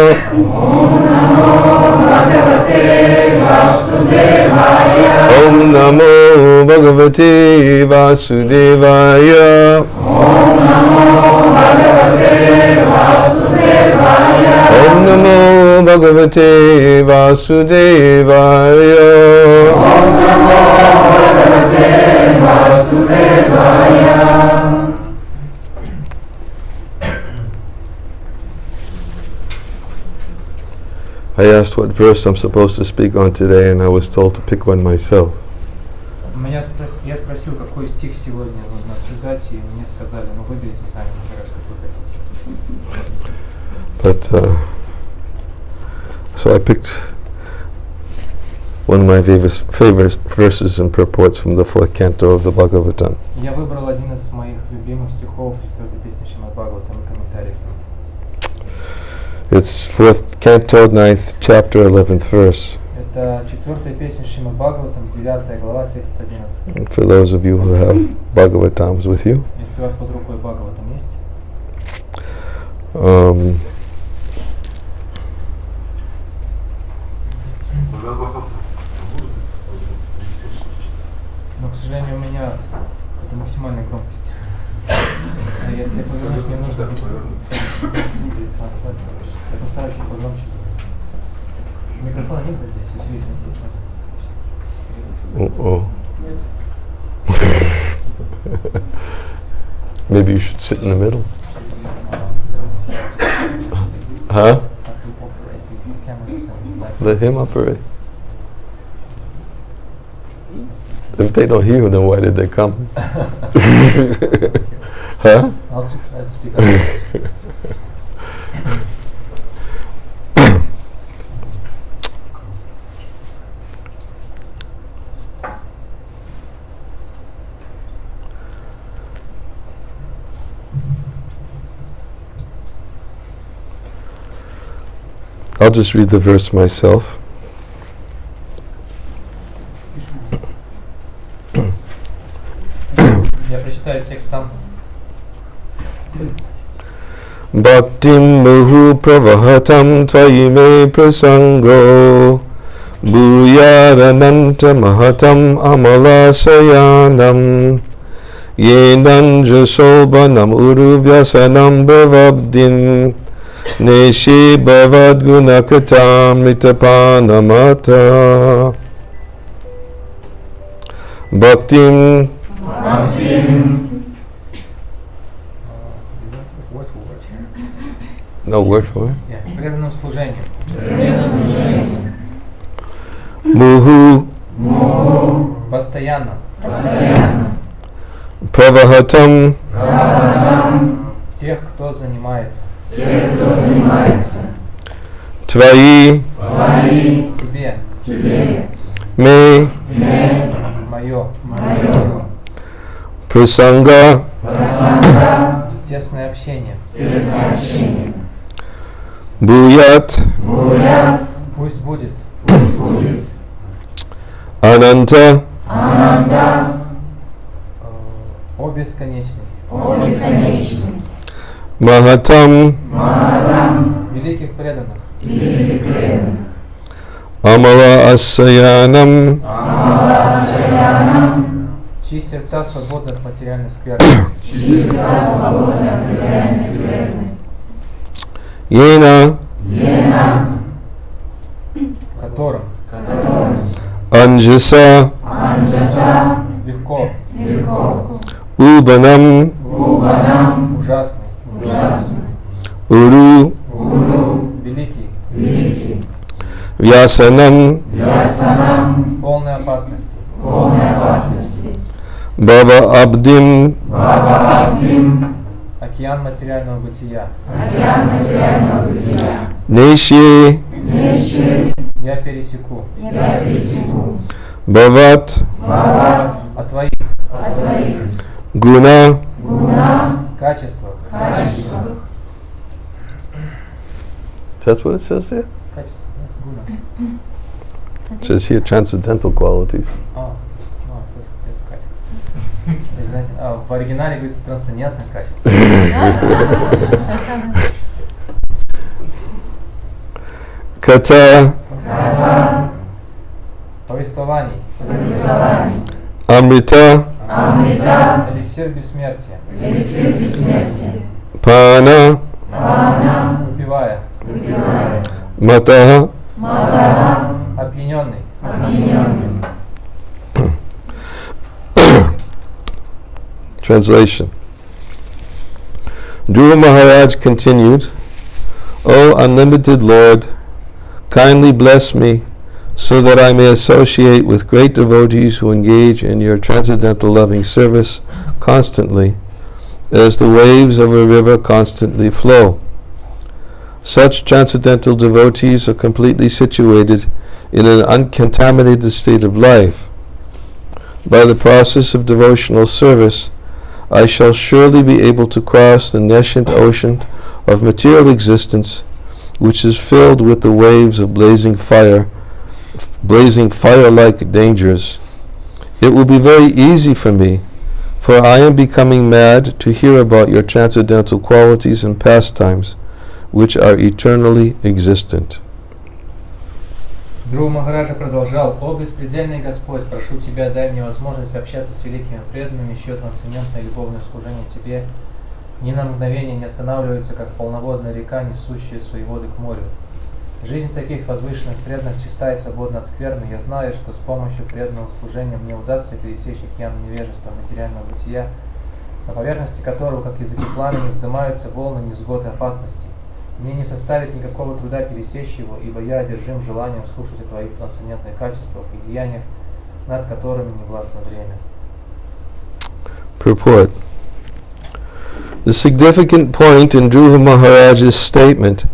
Om Namo Bhagavate Vasudevaya. Om Namo Bhagavate Vasudevaya. Om Namo Bhagavate Vasudevaya. Om Namo Bhagavate Vasudevaya. I asked what verse I'm supposed to speak on today, and I was told to pick one myself. Я спросил, какой стих сегодня нужно обсуждать, и мне сказали, ну выберите сами, какой хотите. But so I picked one of my favorite verses and purports from the 4th canto of the Bhagavatam. Я выбрал один из моих любимых стихов из песни Шримад Бхагаватам и комментариев. It's 4th canto, 9th chapter, 11th verse. Это 4-я песня Шримад Бхагаватам, 9 глава, текст 11. For those of you who have Bhagavatams with you. Если у вас под рукой Бхагаватам есть. Но, к сожалению, у меня это максимальная громкость. Если я повернусь, мне нужно снизить сам слайд. Я постараюсь чуть погромче. Микрофона нет здесь, если здесь. Maybe you should sit in the middle. Huh? Let him operate. If they don't hear, then why did they come? Huh? I'll try to speak up. I'll just read the verse myself. Я прочитаю текст сам. Bhaktim muhu pravahatam tvayime prasango bhuyarananta mahatam amalasayanam yenanja sobhanam uruvyasanam bhavabdin neshe bhavad gunakatam ritapanamata. Bhaktim. No word for it? Yeah. Преданным служением. Muhu. Постоянно. Pravahatam. Тех, кто занимается. Твои. Тебе. Me. Мое. Prasanga. Тесное общение. Bhuyat. Пусть будет. Ananta. О бесконечный. Mahatam. Великих преданных. Amala Asayanam. Чьи сердца свободны от материальной скверны. Yena. Которым. Anjasa. Легко. Ubanam. Ужасный. Uru. Великий. Vyasanam. Полной опасности. Bhava Abdim. Океан материального бытия. Neshe. Я пересеку. Bhavat. От твоих. Guna. Качества. That's what it says there? Качества. Гуна. It says here transcendental qualities. Знаете, в оригинале говорится трансцендентное качество. Kata, повествований, Amrita, эликсир бессмертия, Pana, выпивая, Mataha, опьяненный, Translation. Dhruva Maharaj continued, O unlimited Lord, kindly bless me so that I may associate with great devotees who engage in your transcendental loving service constantly, as the waves of a river constantly flow. Such transcendental devotees are completely situated in an uncontaminated state of life. By the process of devotional service, I shall surely be able to cross the nascent ocean of material existence, which is filled with the waves of blazing fire-like dangers. It will be very easy for me, for I am becoming mad to hear about your transcendental qualities and pastimes, which are eternally existent. Dhruva Махараджа продолжал: «О беспредельный Господь, прошу Тебя, дай мне возможность общаться с великими преданными, чье трансцендентное любовное служение Тебе ни на мгновение не останавливается, как полноводная река, несущая свои воды к морю. Жизнь таких возвышенных преданных чиста и свободна от скверны. Я знаю, что с помощью преданного служения мне удастся пересечь океан невежества материального бытия, на поверхности которого, как языки пламени, вздымаются волны невзгод и опасностей. Мне не составит никакого труда пересечь его, ибо я одержим желанием слушать о Твоих трансцендентных качествах и деяниях, над которыми не властно время». Purport. The significant point in Dhruva Maharaj's statement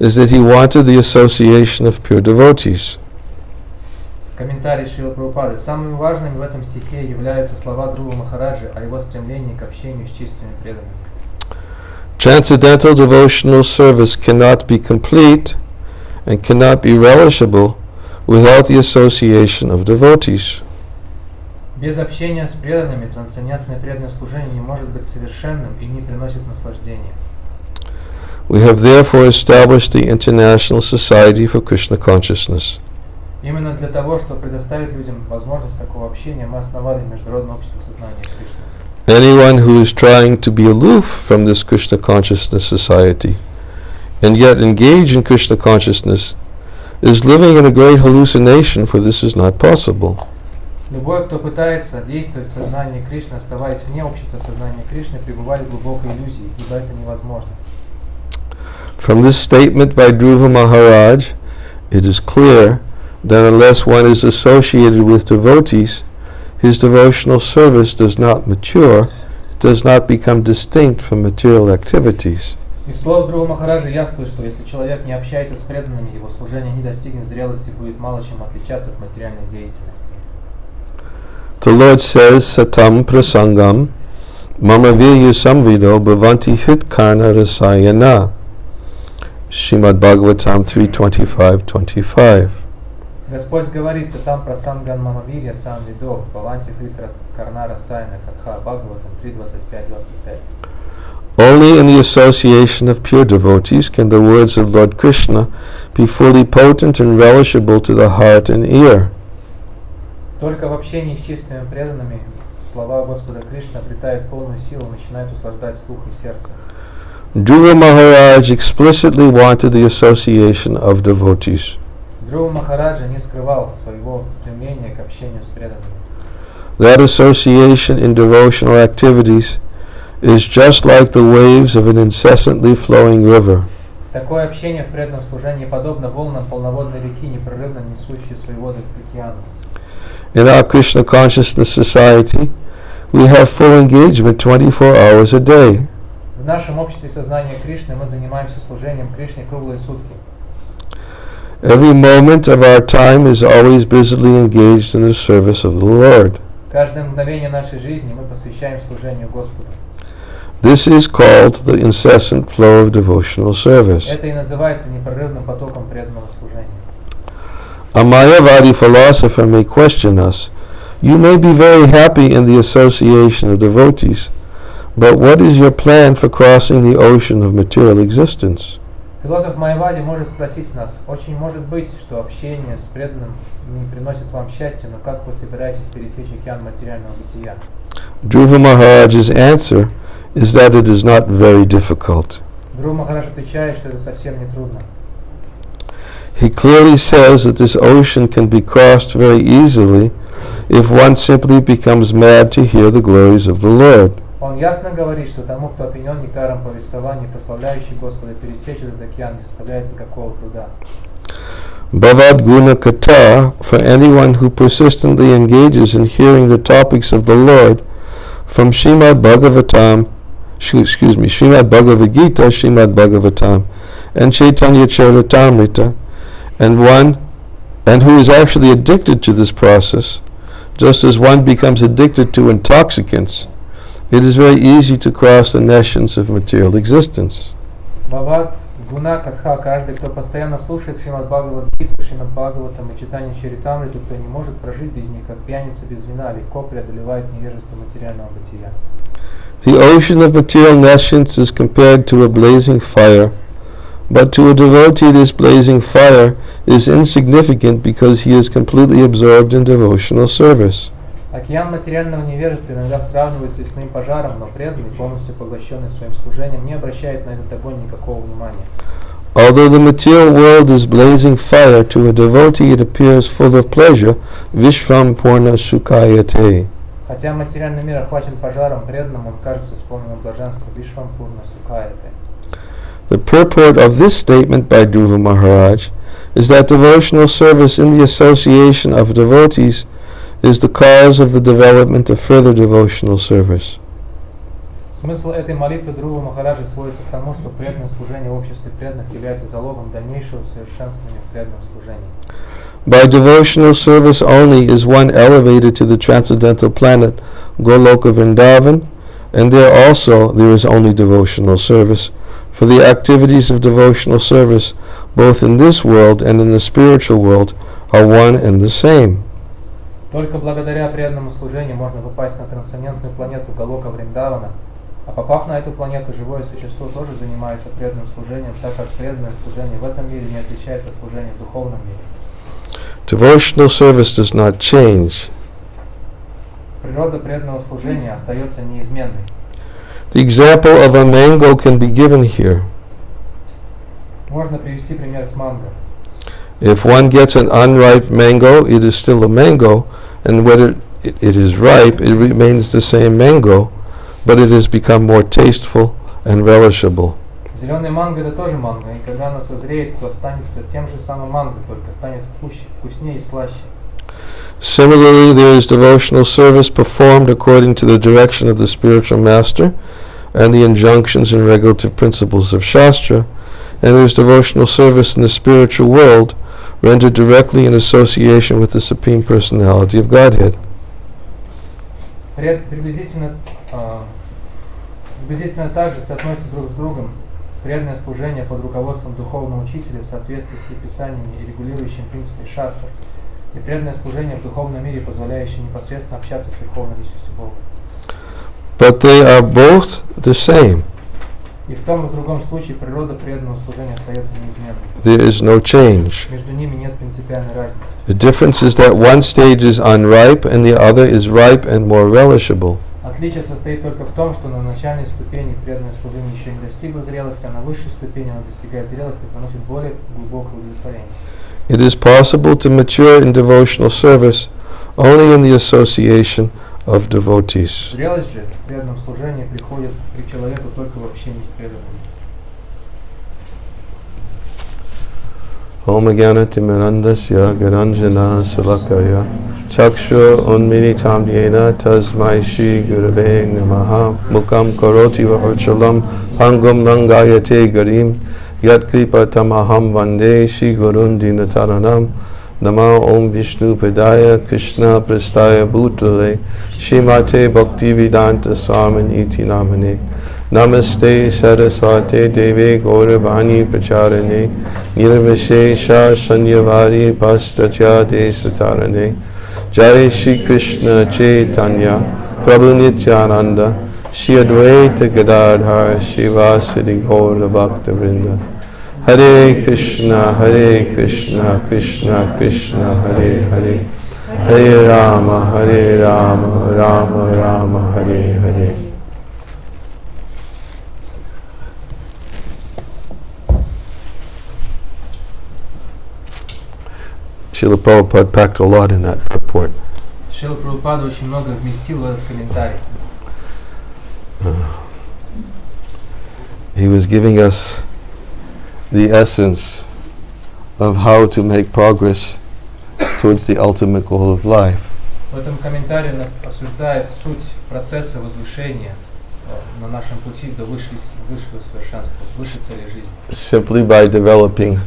is that he wanted the association of pure devotees. Комментарий Шрила Прабхупады. Самыми важными в этом стихе являются слова Dhruva Махараджи о его стремлении к общению с чистыми преданными. Transcendental devotional service cannot be complete and cannot be relishable without the association of devotees. Без общения с преданными трансцендентное преданное служение не может быть совершенным и не приносит наслаждения. We have therefore established the International Society for Krishna Consciousness. Именно для того, чтобы предоставить людям возможность такого общения, мы основали Международное общество сознания Кришны. Anyone who is trying to be aloof from this Krishna Consciousness Society and yet engage in Krishna Consciousness is living in a great hallucination, for this is not possible. Любой, кто пытается действовать в сознании Кришны, оставаясь вне общества сознания Кришны, пребывает в глубокой иллюзии, ибо это невозможно. From this statement by Dhruva Maharaj, it is clear that unless one is associated with devotees, his devotional service does not mature, it does not become distinct from material activities. Из слов Dhruva Махараджа ясно, что если человек не общается с преданными, его служение не достигнет зрелости, будет мало чем отличаться от материальной деятельности. The Lord says, Satam prasangam mama virya samvido bhavanti hit karna rasayana. Srimad Bhagavatam 3:25-25. Господь говорит: «Сатам прасанган мамавирья сам видо, бхаванти хитра карна расайна катха». Бхагаватам 3:25-25. Only in the association of pure devotees can the words of Lord Krishna be fully potent and relishable to the heart and ear. Только в общении с чистыми преданными слова Господа Кришны обретают полную силу, начинают услаждать слух и сердце. Dhruva Maharaj explicitly wanted the association of devotees. Dhruva Махараджа не скрывал своего стремления к общению с преданными. That association in devotional activities is just like the waves of an incessantly flowing river. Такое общение в преданном служении подобно волнам полноводной реки, непрерывно несущей свои воды к океану. In our Krishna Consciousness Society, we have full engagement 24 hours a day. В нашем обществе сознания Кришны мы занимаемся служением Кришне круглые сутки. Every moment of our time is always busily engaged in the service of the Lord. Каждое мгновение нашей жизни мы посвящаем служению Господу. This is called the incessant flow of devotional service. Это и называется непрерывным потоком преданного служения. A Mayavadi philosopher may question us. You may be very happy in the association of devotees, but what is your plan for crossing the ocean of material existence? Философ Майявади может спросить нас: очень может быть, что общение с преданным не приносит вам счастья, но как вы собираетесь пересечь океан материального бытия? Dhruva Maharaj's answer is that it is not very difficult. Dhruva Maharaj отвечает, что это совсем не трудно. He clearly says that this ocean can be crossed very easily if one simply becomes mad to hear the glories of the Lord. Он ясно говорит, что тому, кто опьянен нектаром повествований, прославляющий Господа, пересечь этот океан не составляет никакого труда. Bhavad Guna Kata, for anyone who persistently engages in hearing the topics of the Lord from Srimad Bhagavad Gita, Srimad Bhagavatam, and Chaitanya Charitamrita, and who is actually addicted to this process, just as one becomes addicted to intoxicants, it is very easy to cross the nescience of material existence. Бхават Гуна Катха, каждый, кто постоянно слушает Шримад Бхагавад Гиту, Шримад Бхагаватам и читание Чаритамриту, кто не может прожить без них, как пьяница без вина, легко преодолевает невежество материального бытия. The ocean of material nescience is compared to a blazing fire, but to a devotee this blazing fire is insignificant because he is completely absorbed in devotional service. Океан материального невежества иногда сравнивается с лесным пожаром, но преданный, полностью поглощенный своим служением, не обращает на этот огонь никакого внимания. Although the material world is blazing fire, to a devotee it appears full of pleasure, Vishvam Purna Sukayate. Хотя материальный мир охвачен пожаром, преданным он кажется исполненным блаженства, Вишвам Пурна Сукаяте. The purport of this statement by Dhruva Maharaj is that devotional service in the association of devotees is the cause of the development of further devotional service. Смысл этой молитвы Dhruva Махараджа сводится к тому, что преданное служение в обществе преданных является залогом дальнейшего совершенствования в преданном служении. By devotional service only is one elevated to the transcendental planet Goloka Vrindavan, and there also there is only devotional service, for the activities of devotional service, both in this world and in the spiritual world, are one and the same. Только благодаря преданному служению можно попасть на трансцендентную планету Галока Вриндавана, а попав на эту планету, живое существо тоже занимается преданным служением, так как преданное служение в этом мире не отличается от служения в духовном мире. Devotional service does not change. Природа преданного служения остается неизменной. The example of a mango can be given here. Можно привести пример с манго. If one gets an unripe mango, it is still a mango, and whether it is ripe, it remains the same mango, but it has become more tasteful and relishable. Зеленый манго это тоже манго, и когда оно созреет, то останется тем же самым манго, только станет вкуснее и слаще. Similarly, there is devotional service performed according to the direction of the spiritual master and the injunctions and regulative principles of Shastra, and there is devotional service in the spiritual world rendered directly in association with the Supreme Personality of Godhead. Приблизительно также соотносятся друг с другом преданное служение под руководством духовного учителя в соответствии с предписаниями и регулирующим принципы шастр, и преданное служение в духовном мире, позволяющее непосредственно общаться с верховной личностью Бога. But they are both the same. И в том и в другом случае природа преданного служения остается неизменной. There is no change. Между ними нет принципиальной разницы. The difference is that one stage is unripe and the other is ripe and more relishable. Отличие состоит только в том, что на начальной ступени преданное служение еще не достигло зрелости, а на высшей ступени оно достигает зрелости и приносит более глубокое удовлетворение. It is possible to mature in devotional service only in the association of devotees. Зрелость же в преданном служении приходит к человеку только в общении с преданными. Om Jnana-timirandasya Garanjana Salakaya Chakshur Unmilitam Yena Tasmai Shri Gurave Namaha Mukam Karoti Vahachalam Pangum Rangayate Garim Yat Kripa Tamaham Vande Shri Gurun Dinataranam Nama Om Vishnu Padaya Krishna Prastaya Bhutale Shrimate Bhaktivedanta Swami Iti Namane Namaste Saraswate Deve Gauravani Pracharane Nirvishesha Sanyavari Pastatya Desatarane Jai Shri Krishna Chaitanya Prabhu Nityananda Shri Advaita Gadadhar Shivasadi Gaura Bhakta Vrinda Hare Krishna, Krishna Krishna, Hare Hare, Hare Rama, Rama Rama, Hare Hare. Srila Prabhupada packed a lot in that purport. Шрила Прабхупада очень много вместил в этот комментарий. He was giving us the essence of how to make progress towards the ultimate goal of life. В этом комментарии он обсуждает суть процесса возвышения на нашем пути до высшего совершенства, высшей цели жизни. Simply by developing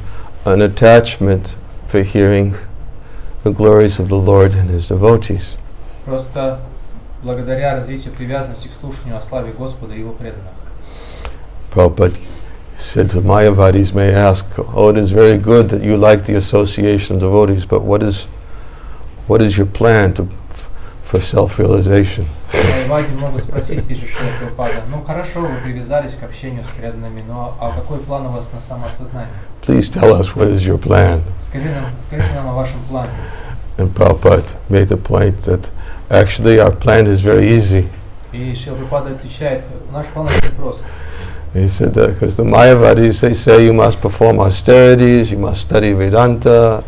an attachment for hearing the glories of the Lord and His devotees. Просто благодаря развитию привязанности к слушанию о славе Господа и Его преданных. Prabhupada said to Mayavadis may ask, oh, it is very good that you like the association of devotees, but what is your plan for self-realization? Майавади могут спросить, пишет Шрила Прабхупада, ну хорошо, вы привязались к общению с преданными, но а какой план у вас на самоосознание? Please tell us what is your plan. Скажите нам о вашем плане. And Prabhupada made the point that actually our plan is very easy. И Шрила Прабхупада отвечает, наш план очень прост. He said that because the Mayavadis, they say you must perform austerities, you must study Vedanta,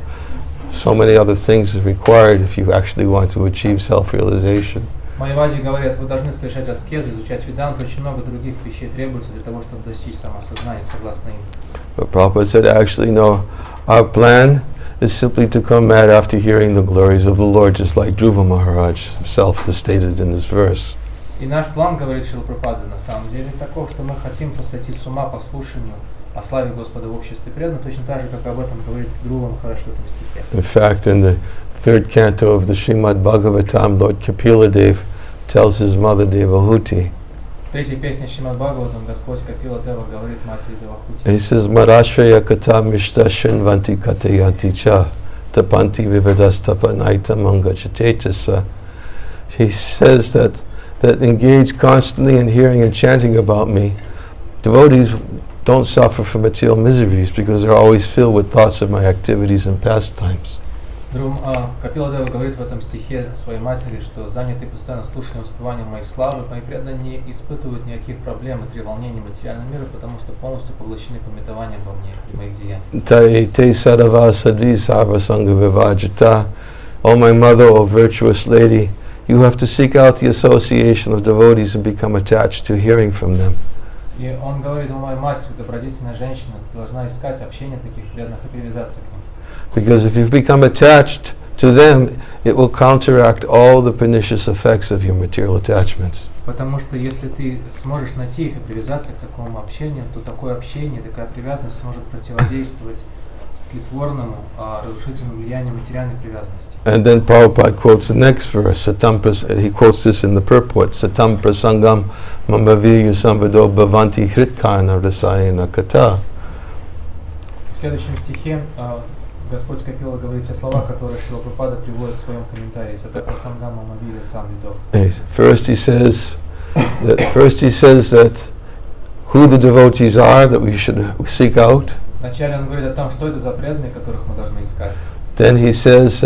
so many other things is required if you actually want to achieve self-realization. Майавади говорят, вы должны совершать аскезы, изучать веданту, очень много других вещей требуется для того, чтобы достичь самосознания, согласно им. But Prabhupada said, actually, no, our plan is simply to come mad after hearing the glories of the Lord, just like Dhruva Maharaj himself has stated in this verse. И наш план, говорит Шрила Прабхупада, на самом деле таков, что мы хотим сойти с ума по слушанию о славе Господа в обществе преданных, точно так же, как об этом говорит Dhruva Maharaj в этом стихе. In fact, in the third canto of the Srimad Bhagavatam, Lord Kapila Dev tells his mother Devahuti, В третьей песне Шримад Бхагаватам Господь Капила Дева говорит матери Девахути. he says, Marashraya kata mishta shinvanti katayanti cha tapanti vivadastapa naita mangachatechasa. He says that engage constantly in hearing and chanting about me, devotees don't suffer from material miseries because they're always filled with thoughts of my activities and pastimes. Капила Дева говорит в этом стихе своей матери, что занятые постоянно слушанием, воспеванием моей славы, мои преданные не испытывают никаких проблем и треволнений материального мира, потому что полностью поглощены пометованием во мне и моих деяниях. Te sadava sadvi sarva sangha vivajita. O my mother, O virtuous lady, you have to seek out the association of devotees and become attached to hearing from them. И он говорит, о моя мать, добродетельная женщина, ты должна искать общение таких преданных и привязаться к ним. Because if you become attached to them, it will counteract all the pernicious effects of your material attachments. Потому что если ты сможешь найти их и привязаться к такому общению, то такое общение, такая привязанность сможет противодействовать тлетворному, разрушительному влиянию материальной привязанности. And then Prabhupada quotes the next verse. He quotes this in the purport. Satam prasangam mamaviryu samvado bhavanti hritkana rasayana kata. В следующем стихе Господь Капила говорит о словах, которые Шрила Прабхупада приводит в своем комментарии. Сатам прасангам мамавирyu samvado. First he says that who the devotees are that we should seek out. Вначале он говорит о том, что это за преданные, которых мы должны искать. Then he says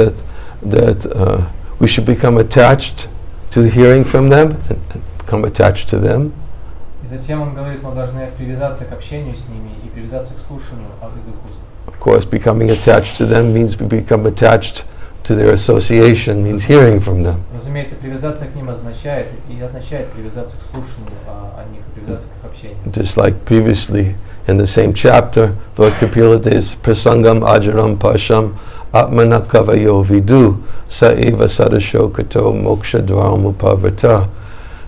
that we should become attached to hearing from them and become attached to them. И затем он говорит, мы должны привязаться к общению с ними и привязаться к слушанию из их уст. Of course, becoming attached to them means we become attached to their association, means hearing from them. Разумеется, привязаться к ним означает привязаться к слушанию о них, привязаться к их общению. Just like previously in the same chapter, Lord Kapila says, Prasangam ajaram pasham atmanakavayo vidu sa eva sadasho kato moksha dvaram upavrata.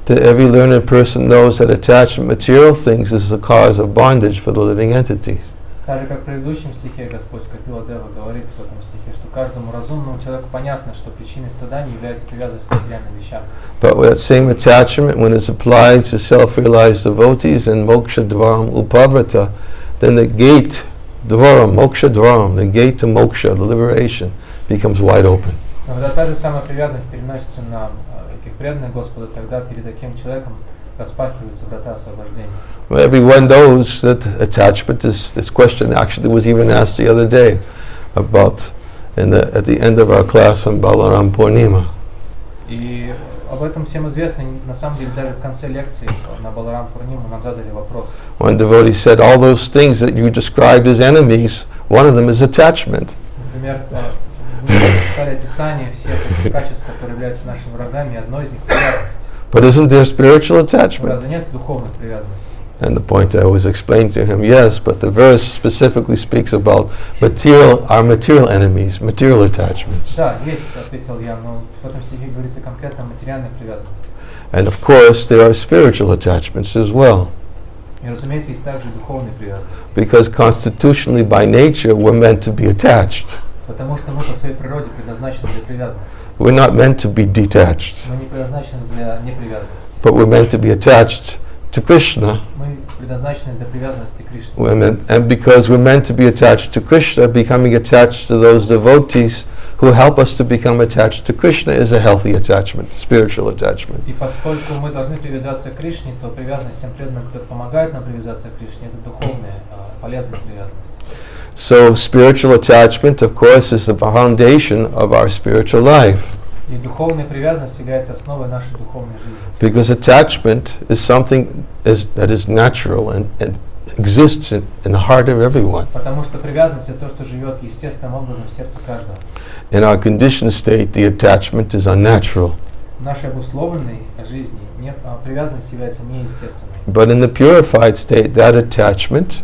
That every learned person knows that attachment to material things is the cause of bondage for the living entities. Так же, как в предыдущем стихе Господь Капила Дева говорит в этом стихе, что каждому разумному человеку понятно, что причиной страдания является привязанность к материальным вещам. But with that same attachment, when it's applied to self-realized devotees and moksha dvaram upavrata, then the gate, dvaram, moksha dvaram, the gate to moksha, the liberation, becomes wide open. Но когда та же самая привязанность переносится на таких преданных Господа, тогда перед таким человеком распахиваются врата освобождения. Everyone knows that attachment is, this question actually was even asked the other day about at the end of our class on Balaram Purnima. И об этом всем известно. На самом деле даже в конце лекции на Баларам Пурниму нам задали вопрос. One devotee said, all those things that you described as enemies, one of them is attachment. Например, мы читали описание всех этих качеств, которые являются нашими врагами, и одно из них привязанность. But isn't there spiritual attachment? Разве нет духовных привязанностей? And the point I always explain to him, yes, but the verse specifically speaks about our material enemies, material attachments. Да, есть, ответил я, но в этом стихе говорится конкретно о материальных привязанностях. And of course, there are spiritual attachments as well. И, разумеется, есть также духовные привязанности. Because constitutionally, by nature, we're meant to be attached. Потому что мы по своей природе предназначены для привязанности. We're not meant to be detached, Мы не предназначены для непривязанности. but we're meant to be attached to Krishna. Мы предназначены для привязанности к Кришне. And because we're meant to be attached to Krishna, becoming attached to those devotees who help us to become attached to Krishna is a healthy attachment, spiritual attachment. И поскольку мы должны привязаться к Кришне, то привязанность тем преданным, кто помогает нам привязаться к Кришне, это духовная, полезная привязанность. So spiritual attachment, of course, is the foundation of our spiritual life. И духовная привязанность является основой нашей духовной жизни. Because attachment is something that is natural and exists in the heart of everyone. Потому что привязанность это то, что живет естественным образом в сердце каждого. In our conditioned state, the attachment is unnatural. В нашей обусловленной жизни привязанность является неестественной. But in the purified state, that attachment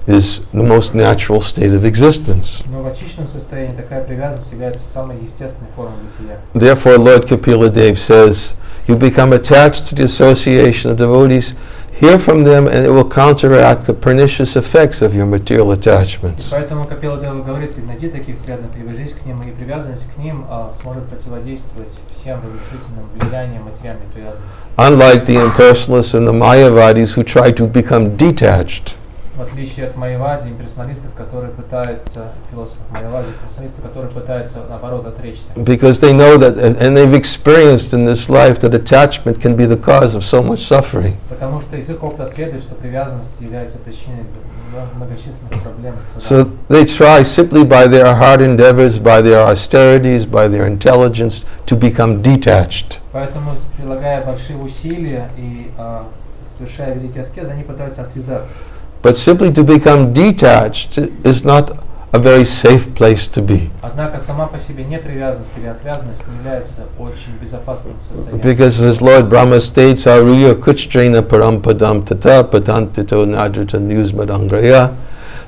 is the most natural state of existence. Но в очищенном состоянии такая привязанность является самой естественной формой бытия. Therefore, Lord Kapila Dev says, you become attached to the association of devotees, hear from them, and it will counteract the pernicious effects of your material attachments. Поэтому Капила Дева говорит, ты найди таких преданных, привяжись к ним, и привязанность к ним сможет противодействовать всем разрушительным влияниям материальной привязанности. Unlike the impersonalists and the Mayavadis who try to become detached. В отличие от Майявади, имперсоналистов, которые пытаются, философов Майявади, имперсоналистов, которые пытаются, наоборот, отречься. Because they know that, and they've experienced in this life, that attachment can be the cause of so much suffering. Потому что из их опыта следует, что привязанность является причиной многочисленных проблем. So they try simply by their hard endeavors, by their austerities, by their intelligence, to become detached. Поэтому, прилагая большие усилия и совершая великие аскезы, они пытаются отвязаться. But simply to become detached is not a very safe place to be. Однако сама по себе непривязанность или отвязанность не является очень безопасным состоянием. Because as Lord Brahma states, Aruya kuchtrena parampadam tata patantito nadrita nusmadangraya,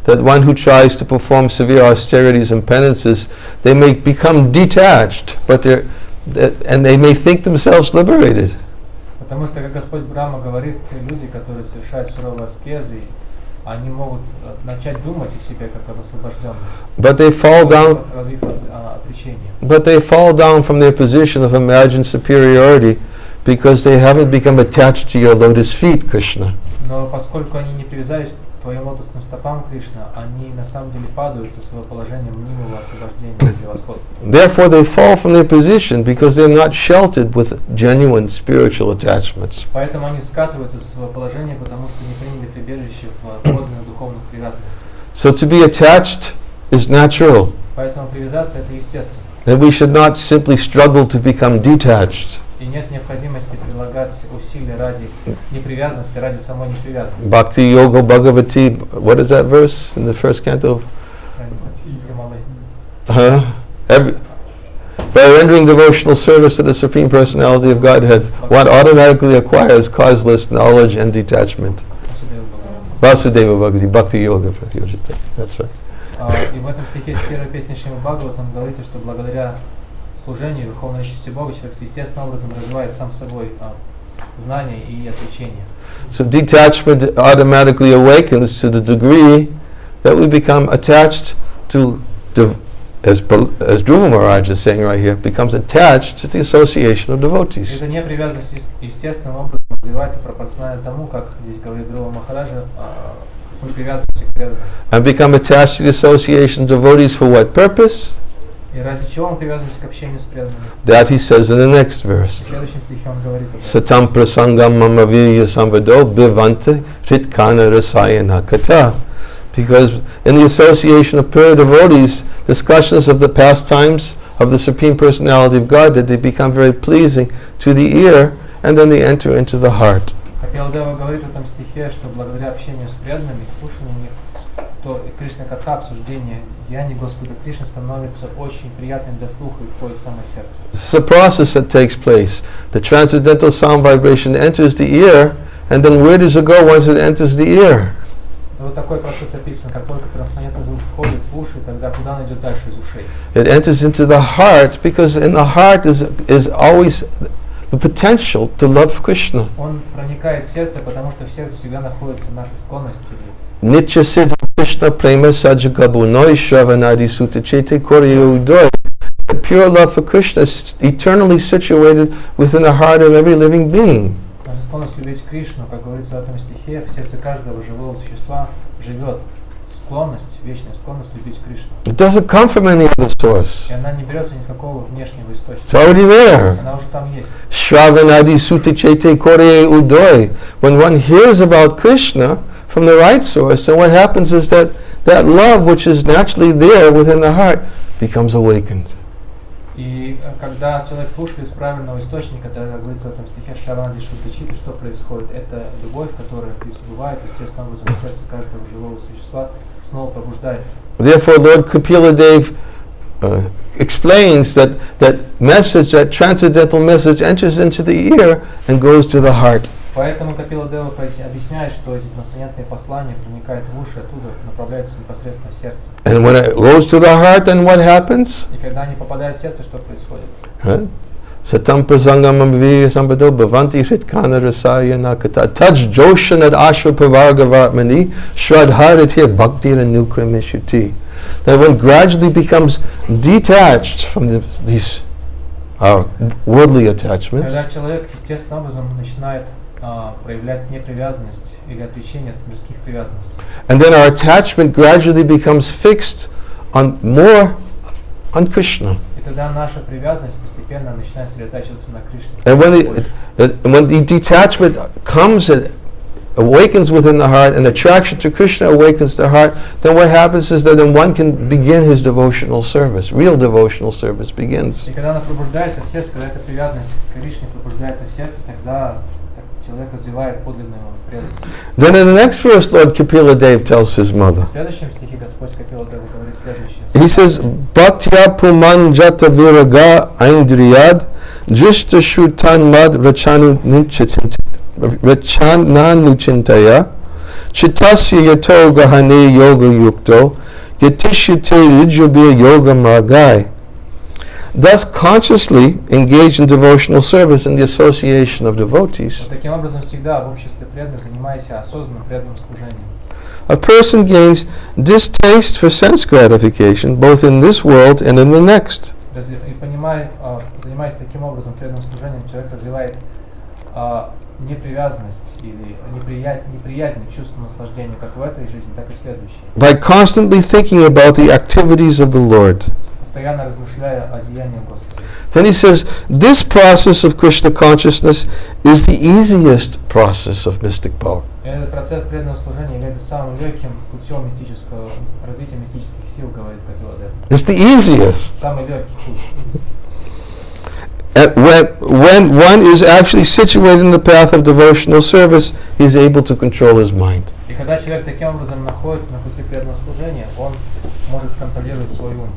that one who tries to perform severe austerities and penances, they may become detached, and they may think themselves liberated. Потому что, как Господь Брахма говорит, люди, которые совершают суровые аскезы, они могут начать думать о себе как об освобожденных. But they fall down. Развив отречение. But they fall down from their position of imagined superiority because they haven't become attached to your lotus feet, Krishna. Но поскольку они не привязались к твоим лотосным стопам, Кришна, они на самом деле падают со своего положения мнимого освобождения и превосходства. Therefore, they fall from their position because they're not sheltered with genuine spiritual attachments. Поэтому они скатываются со своего положения, потому что не приняли прибежище в подлинных духовных привязанностях. So to be attached is natural. Поэтому привязаться это естественно. And we should not simply struggle to become detached. И нет необходимости прилагать усилия ради непривязанности, ради самой непривязанности. Bhakti Yoga Bhagavati, what is that verse in the first canto? By rendering devotional service to the Supreme Personality of Godhead, one automatically acquires causeless knowledge and detachment. Vasudeva Bhagavati, Bhakti Yoga. That's right. И в этом стихе с первой песни Шримад Бхагаватам говорится, что благодаря служению Верховной Личности Бога человек естественным образом развивает сам собой знания и отречение. So detachment automatically awakens to the degree that we become attached to, as Dhruva Maharaj is saying right here, becomes attached to the association of devotees. Эта непривязанность естественным образом развивается пропорционально тому, как здесь говорит Dhruva Махараджа, мы привязываемся к преданным. And become attached to the association of devotees for what purpose? И ради чего мы привязываемся к общению с преданными? That he says in the next verse. В следующем стихе он говорит об этом. Satam prasangam mama virya samvado bhivante ritkana rasayana kata. Because in the association of pure devotees, discussions of the pastimes of the Supreme Personality of God, that they become very pleasing to the ear, and then they enter into the heart. Капиладева говорит в этом стихе, что благодаря общению с преданными, слушанию них, то Кришна Катха, обсуждение деяний Господа Кришны становится очень приятным для слуха и входит в самое сердце. It's a process that takes place. The transcendental sound vibration enters the ear, and then where does it go once it enters the ear? Вот такой процесс описан, как только трансцендентный звук входит в уши, тогда куда он идет дальше из ушей? It enters into the heart, because in the heart is always the potential to love Krishna. Он проникает в сердце, потому что в сердце всегда находится наша склонность. Nitya siddha Krishna prema sajagabunoi shravanadi sutta chete koryo. Pure love for Krishna is eternally situated within the heart of every living being. Наша склонность любить Кришну, как говорится в этом стихе, в сердце каждого живого существа живет склонность, вечная склонность любить Кришну. It doesn't come from any other source. И она не берется ни с какого внешнего источника. It's already there. Она уже там есть. Shravanadi sutta chete korye udoy. When one hears about Krishna from the right source, then what happens is that love which is naturally there within the heart becomes awakened. И когда человек слушает из правильного источника, тогда говорится в этом стихе Шраванади Шудачиты, что происходит? Это любовь, которая бывает естественным образом в сердце каждого живого существа, снова пробуждается. Therefore, Lord Kapila Dev explains that message, that transcendental message, enters into the ear and goes to the heart. Поэтому Капила Дева объясняет, что эти трансцендентные послания проникают в уши, оттуда направляются непосредственно в сердце. And when it goes to the heart, then what happens? И когда они попадают в сердце, что происходит? Satam prasangam amaviriya sambado bhavanti hritkana rasaya nakata taj joshanad ashva pavargavatmani shradharitir bhakti anukramishati. That one gradually becomes detached from these worldly attachments. Когда человек естественным образом начинает проявлять непривязанность или отречение от мирских привязанностей. And then our attachment gradually becomes fixed on Krishna. И тогда наша привязанность постепенно начинает сосредотачиваться на Кришне. And when the detachment comes and awakens within the heart, and attraction to Krishna awakens the heart, then what happens is that then one can begin his devotional service. Real devotional service begins. И когда она пробуждается в сердце, когда эта привязанность к Кришне пробуждается в сердце, тогда человек развивает подлинную преданность. Then in the next verse, Lord Kapila Dev tells his mother. В следующем стихе Господь Капила Дева говорит следующее. He says, Bhaktya pumanjata viraga aindriyad drishta shrutan mad rachananuchintaya chitasya yato gahane yoga yukto yatishyate rijabir yoga margai. Thus consciously engage in devotional service in the association of devotees. Таким образом, всегда в обществе преданных занимайся осознанным преданным служением. A person gains distaste for sense gratification both in this world and in the next. И занимаясь таким образом преданным служением, человек развивает непривязанность или неприязнь к чувству наслаждения как в этой жизни, так и в следующей. By constantly thinking about the activities of the Lord. Постоянно размышляя о деяниях Господа. Then he says, this process of Krishna consciousness is the easiest process of mystic power. Этот процесс преданного служения является самым легким путем мистического развития мистических сил, говорит Капила Дева. It's the easiest. Самый легкий путь. When one is actually situated in the path of devotional service, he is able to control his mind. И когда человек таким образом находится на пути преданного служения, он может контролировать свой ум.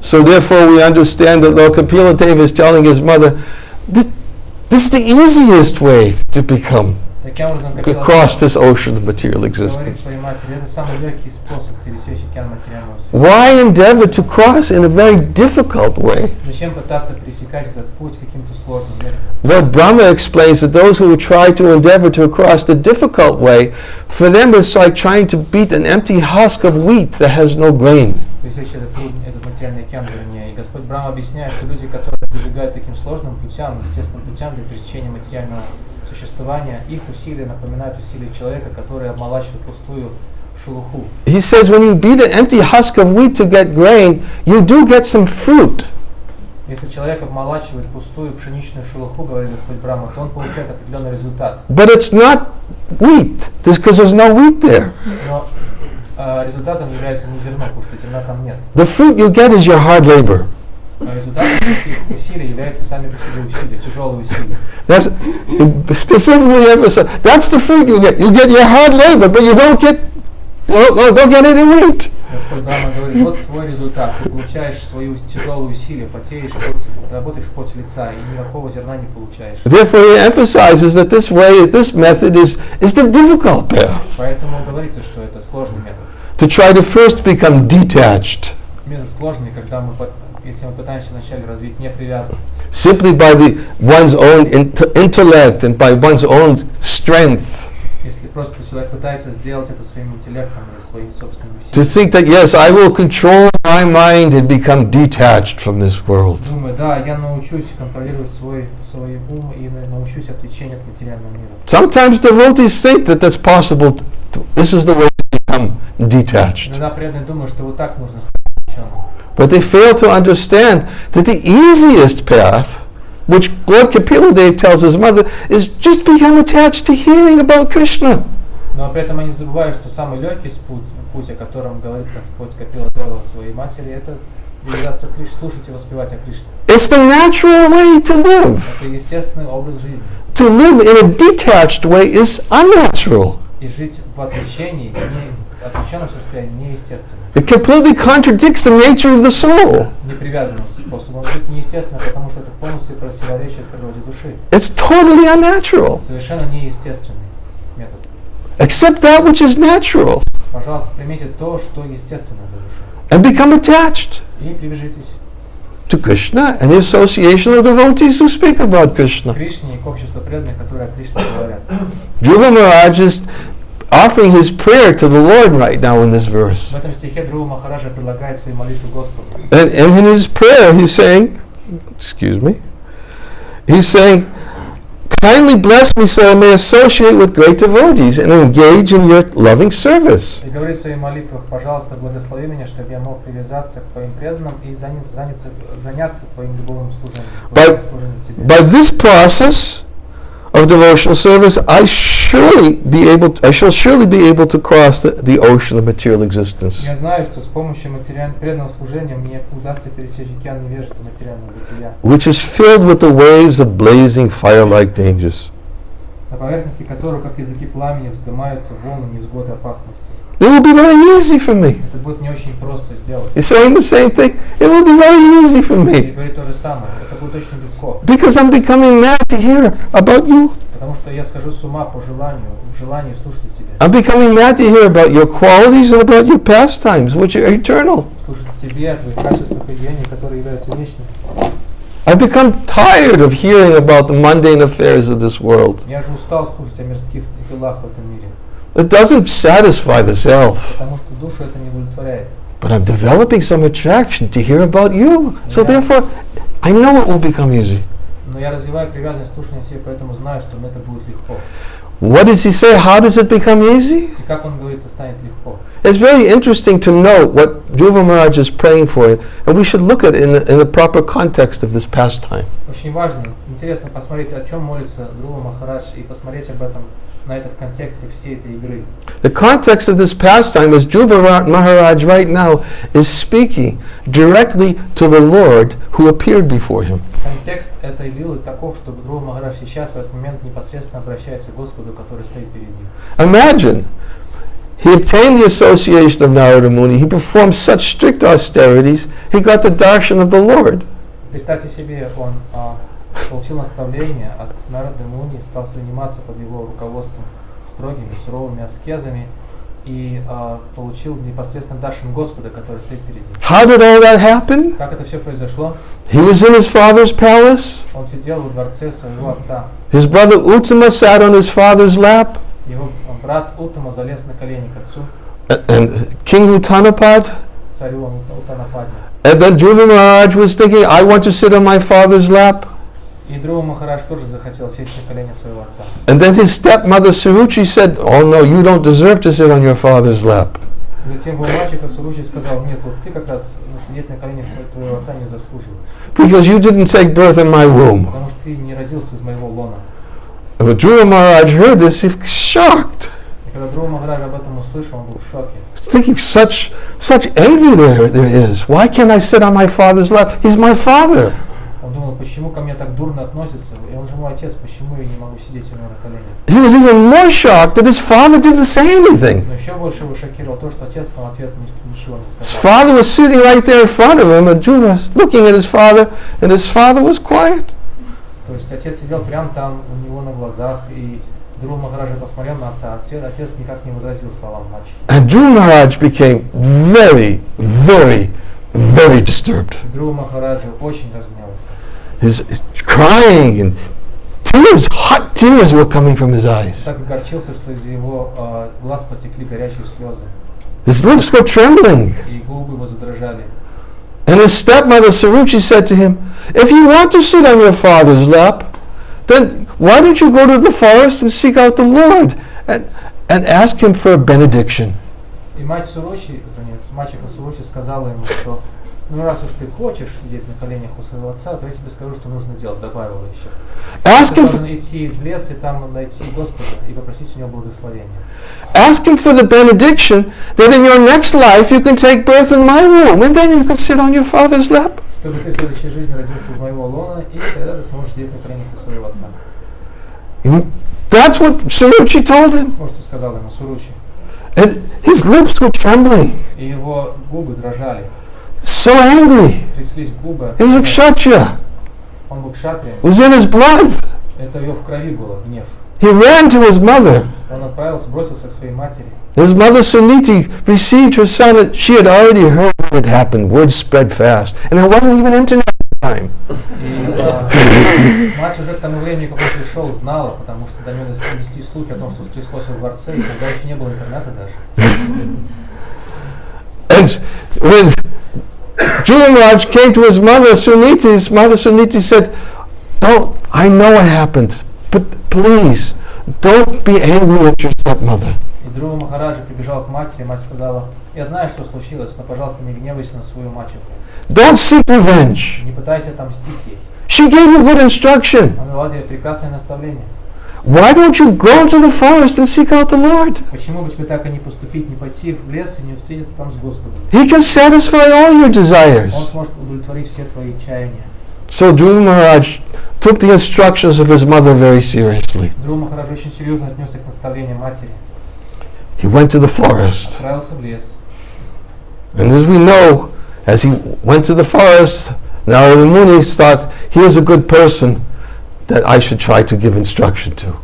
So therefore we understand that Lord Kapila Deva is telling his mother, this is the easiest way to become, across this ocean of material existence. Why endeavor to cross in a very difficult way? Lord Brahma explains that those who try to endeavor to cross the difficult way, for them it's like trying to beat an empty husk of wheat that has no grain. Этот материальный океан, и Господь Брахма объясняет, что люди, которые прибегают таким сложным путям, естественным путям для пересечения материального существования, их усилия напоминают усилия человека, который обмолачивает пустую шелуху. He says when you beat an empty husk of wheat to get grain, you do get some fruit. Если человек обмолачивает пустую пшеничную шелуху, говорит Господь Брахма, то он получает определенный результат. But it's not wheat, because there's no wheat there. Но результатом является не зерно, потому что зерна там нет. The fruit you get is your hard labor. Результатом таких усилий являются сами по себе усилия, тяжелые усилия. That's specifically emphasized. That's the fruit you get. You get your hard labor, but you don't get any wheat. Господь Брахма говорит, вот твой результат. Ты получаешь свои тяжелые усилия, потеешь, работаешь в поте лица, и никакого зерна не получаешь. Therefore, he emphasizes that this method is the difficult path. Поэтому говорится, что это сложный метод. To try to first become detached. Метод сложный, когда если мы пытаемся вначале развить непривязанность. Simply by one's own intellect and by one's own strength. Если просто человек пытается сделать это своим интеллектом или своим собственным To усилием. think that yes, I will control my mind and become detached from this world. Думаю, да, я научусь контролировать свой ум и научусь отречению от материального мира. Sometimes devotees think that that's possible. This is the way to become detached. Иногда преданные думают, что вот так нужно стать отреченным. But they fail to understand that the easiest path, which Lord Kapila Dev tells his mother, is just become attached to hearing about Krishna. Но при этом они забывают, что самый легкий путь, о котором говорит Господь Капила Дева своей матери, это привязаться к Кришне, слушать и воспевать о Кришне. It's the natural way to live. Это естественный образ жизни. To live in a detached way is unnatural. И жить в отречении, отреченном состоянии, неестественно. It completely contradicts the nature of the soul. Непривязанным способом жить неестественно, потому что это полностью противоречит природе души. It's totally unnatural. Совершенно неестественный метод. Accept that which is natural Пожалуйста, примите то, что естественно для души. and become attached И привяжитесь to Krishna and the association of devotees who speak about к Krishna. Кришне и к обществу преданных, которые о Кришне говорят. Dhruva Maharaj is offering his prayer to the Lord right now in this verse. В этом стихе Dhruva Махараджа предлагает свои молитвы Господу. And in his prayer he's saying, he's saying, kindly bless me so I may associate with great devotees and engage in your loving service. И говорит в своих молитвах, пожалуйста, благослови меня, чтобы я мог привязаться к твоим преданным и заняться твоим любовным служением. By this process of devotional service, I shall surely be able to cross the ocean of material existence. Я знаю, что с помощью преданного служения мне удастся пересечь океан невежества материального бытия, Which is filled with the waves of blazing fire-like dangers. на поверхности которого, как языки пламени, вздымаются волны невзгод и опасностей. It will be very easy for me. Это будет не очень просто сделать. He's saying the same thing. It will be very easy for И me говорит то же самое. Это будет очень легко. because I'm becoming mad to hear about you. Потому что я схожу с ума по желанию слушать тебя. I'm becoming mad to hear about your qualities and about your pastimes, which are eternal. Слушать тебе, твои качества поведения, которые являются вечными. I've become tired of hearing about the mundane affairs of this world. Я же устал слушать о мирских делах в этом мире. It doesn't satisfy the self. Потому что душу это не удовлетворяет. But I'm developing some attraction to hear about you. So therefore, I know it will become easy. Но я развиваю привязанность слушания себе, поэтому знаю, что это будет легко. What does he say? How does it become easy? И как он говорит, это станет легко. It's very interesting to note what Dhruva Maharaj is praying for, and we should look at it in the proper context of this pastime. Очень важно, интересно посмотреть, о чем молится Dhruva Махарадж, и посмотреть об этом на это в контексте всей этой игры. The context of this pastime is Dhruva Maharaj right now is speaking directly to the Lord who appeared before him. Контекст этой лилы таков, что Dhruva Махарадж сейчас в этот момент непосредственно обращается к Господу, который стоит перед ним. Imagine, he obtained the association of Narada Muni, he performed such strict austerities, he got the darshan of the Lord. Представьте себе, он получил наставление от Нарады Муни, стал заниматься под его руководством строгими, суровыми аскезами и получил непосредственно даршан Господа, который стоит перед ним. How did all that happen? Как это все произошло? He was in his father's palace. Он сидел во дворце своего отца. His brother Uttama sat on his father's lap. Его брат Уттама залез на колени к отцу, And King Uttanapad. царю Уттанападе. And then Dhruva Maharaj was thinking, I want to sit on my father's lap. И Друва Махарадж тоже захотел сесть на колени своего отца. And then his stepmother Suruchi said, "Oh no, you don't deserve to sit on your father's lap." Затем его мачеха Суручи сказал: нет, вот ты как раз сидеть на коленях твоего отца не заслуживаешь. Because you didn't take birth in my womb. Потому что ты не родился из моего лона. And when Dhruva Maharaj heard this, he was shocked. И когда Друва Махарадж об этом услышал, он был в шоке. Thinking such envy there is. Why can't I sit on my father's lap? He's my father. Он думал, почему ко мне так дурно относятся? И он же мой отец, почему я не могу сидеть у него на коленях? He was even more shocked that his father didn't say anything. Но еще больше его шокировало то, что отец на ответ ничего не His сказал. father was sitting right there in front of him, and Dhruva was looking at his father, and his father was quiet. То есть отец сидел прямо там у него на глазах, и Друва Махараджа посмотрел на отца, отец никак не возразил словам мачехи. And Dhruva Maharaj became very, very, very disturbed. Друва Махараджа очень разгневался. His crying and tears, hot tears were coming from his eyes. Так огорчился, что из его глаз потекли горячие слезы. His lips were trembling. И губы его задрожали. And his stepmother Suruchi said to him, "If you want to sit on your father's lap, then why don't you go to the forest and seek out the Lord and ask him for a benediction?" И мать Суручи, мачеха Суручи сказала ему, что ну раз уж ты хочешь сидеть на коленях у своего отца, то я тебе скажу, что нужно делать, добавила еще. Ask Ты him, должен идти в лес и там найти Господа и попросить у него благословения. ask him for the benediction that in your next life you can take birth in my womb and then you can sit on your father's lap. Чтобы ты в следующей жизни родился из моего лона, и тогда ты сможешь сидеть на коленях у своего отца. That's what Suruchi told him. Вот что сказал ему Суручи. And his lips were trembling, И его губы дрожали, so angry. тряслись губы. He was a kshatriya. Он был кшатрием. It was in his blood. Это ее в крови было, гнев. He ran to his mother. Он отправился, бросился к своей матери. His mother Suniti received her son, and she had already heard what had happened. Word spread fast. And there wasn't even internet at the time. И мать уже к тому времени, как он пришел, знала, потому что до нее донесли слухи о том, что стряслось во дворце, и тогда еще не было интернета даже. And when Dhruva Maharaj came to his mother Suniti said, "Don't, I know what happened, but please, don't be angry at your stepmother." И Друва Махараджа прибежал к матери, мать сказала: я знаю, что случилось, но, пожалуйста, не гневайся на свою мачеху. Don't seek revenge. Не пытайся отомстить ей. She gave you good instruction. Она дала тебе прекрасное наставление. Why don't you go to the forest and seek out the Lord? Почему бы тебе так и не поступить, не пойти в лес и не встретиться там с Господом? He can satisfy all your desires. Он сможет удовлетворить все твои чаяния. So Dhruva Maharaj took the instructions of his mother very seriously. Друва Махарадж очень серьезно отнесся к наставлениям матери. He went to the forest. Отправился в лес. And as we know, as he went to the forest, now the Munis thought, here's a good person that I should try to give instruction to.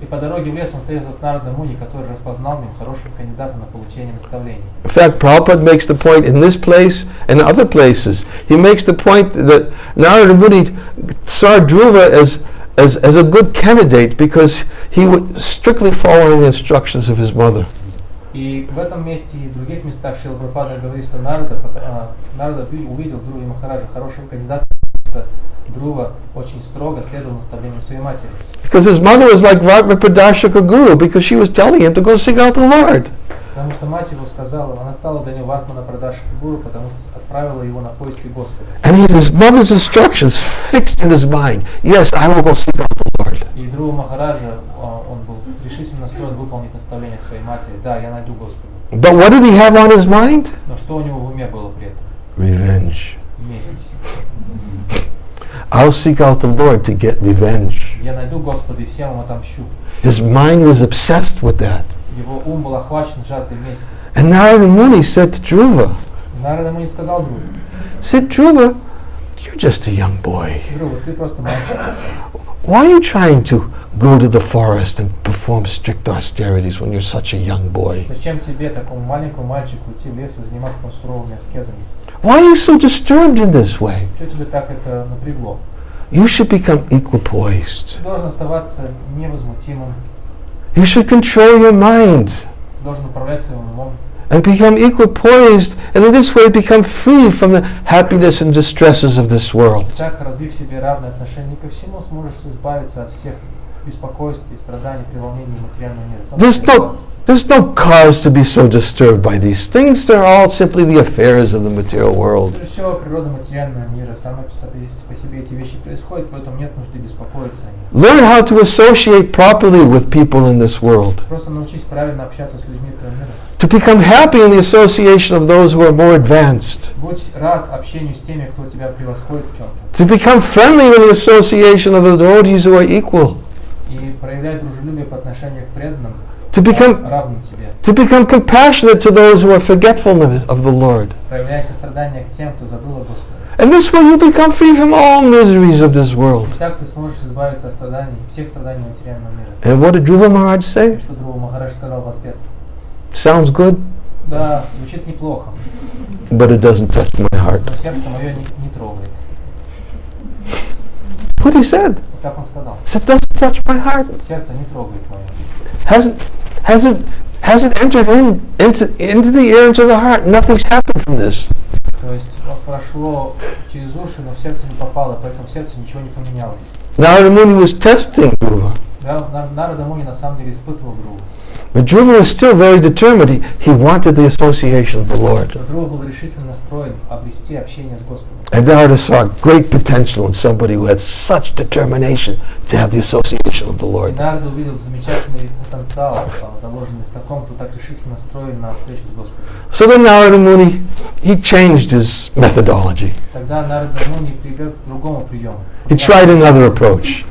И по дороге в лес он встретился с Нарадой Муни, который распознал в нем хорошего кандидата на получение наставлений. In fact, Prabhupada makes the point in this place and other places. He makes the point that Narada Muni saw Dhruva as a good candidate because he was strictly following the instructions of his mother. И в этом месте и в других местах Шрила Прабхупада говорит, что Нарада увидел в Друве Махараджа хорошего кандидата, потому что Друва очень строго следовал наставлениям своей матери. Because his mother was like Pradashaka Guru because she was telling him to go seek out the Lord. Потому что мать его сказала, она стала для него Вартмана Прадашака Гуру, потому что отправила его на поиски Господа. And his mother's instructions fixed in his mind. Yes, I will go seek out the Lord. И Друва Махараджа, он был решительно настроен выполнить наставление своей матери. Да, я найду Господа. But what did he have on his mind? Но что у него в уме было при этом? Revenge. Месть. I'll seek out the Lord to get revenge. Я найду Господа и всем ему отомщу. His mind was obsessed with that. Его ум был охвачен жаждой мести. And Narada Muni said to Dhruva, Нарада ему не сказал Друве: said, Dhruva, you're just a young boy. Друва, ты просто мальчик. Why are you trying to go to the forest and perform strict austerities when you're such a young boy? Зачем тебе, такому маленькому мальчику, идти в лес и заниматься там суровыми аскезами? Why are you so disturbed in this way? Что тебе так это напрягло? You should become equipoised. Ты должен оставаться невозмутимым. You should control your mind Ты должен управлять своим умом. and become equipoised, and in this way become free from the happiness and distresses of this world. Так, развив в себе равное отношение ко всему, сможешь избавиться от всех беспокойств, страданий, треволнений материального мира. There's no cause to be so disturbed by these things. They're all simply the affairs of the material world. Все природа материального мира, сами по себе эти вещи происходят, поэтому нет нужды беспокоиться о них. Learn how to associate properly with people in this world. Просто научись правильно общаться с людьми этого мира. To become happy in the association of those who are more advanced. Будь рад общению с теми, кто тебя превосходит в чем-то. To become friendly in the association of the devotees who are equal. И проявлять дружелюбие по отношению к преданным, равным тебе. To become compassionate to those who are forgetful of the Lord. Проявляй сострадание к тем, кто забыл о Господе. And this way you become free from all miseries of this world. И так ты сможешь избавиться от страданий, всех страданий материального мира. And what did Dhruva Maharaj say? Что Dhruva Maharaj сказал в ответ? Sounds good, Да, звучит неплохо. but it doesn't touch my heart. Но сердце мое не трогает. What he said? Вот так он сказал. He said, doesn't touch my heart. Сердце не трогает мое. Hasn't entered into the ear, into the heart. Nothing's happened from this. То есть прошло через уши, но в сердце не попало, поэтому в сердце ничего не поменялось. Narada Muni was testing Dhruva. Нарада Муни на самом деле испытывал Dhruva. But Dhruva was still very determined. He wanted the association of the Lord. Dhruva был решительно настроен обрести общение с Господом. And Narada saw great potential in somebody who had such determination to have the association of the Lord. Нарада увидел замечательный потенциал, заложенный в таком, кто так решительно настроен на встречу с Господом. So then Narada Muni, he changed his methodology. Тогда Нарада Муни прибег к другому приему. He tried another approach.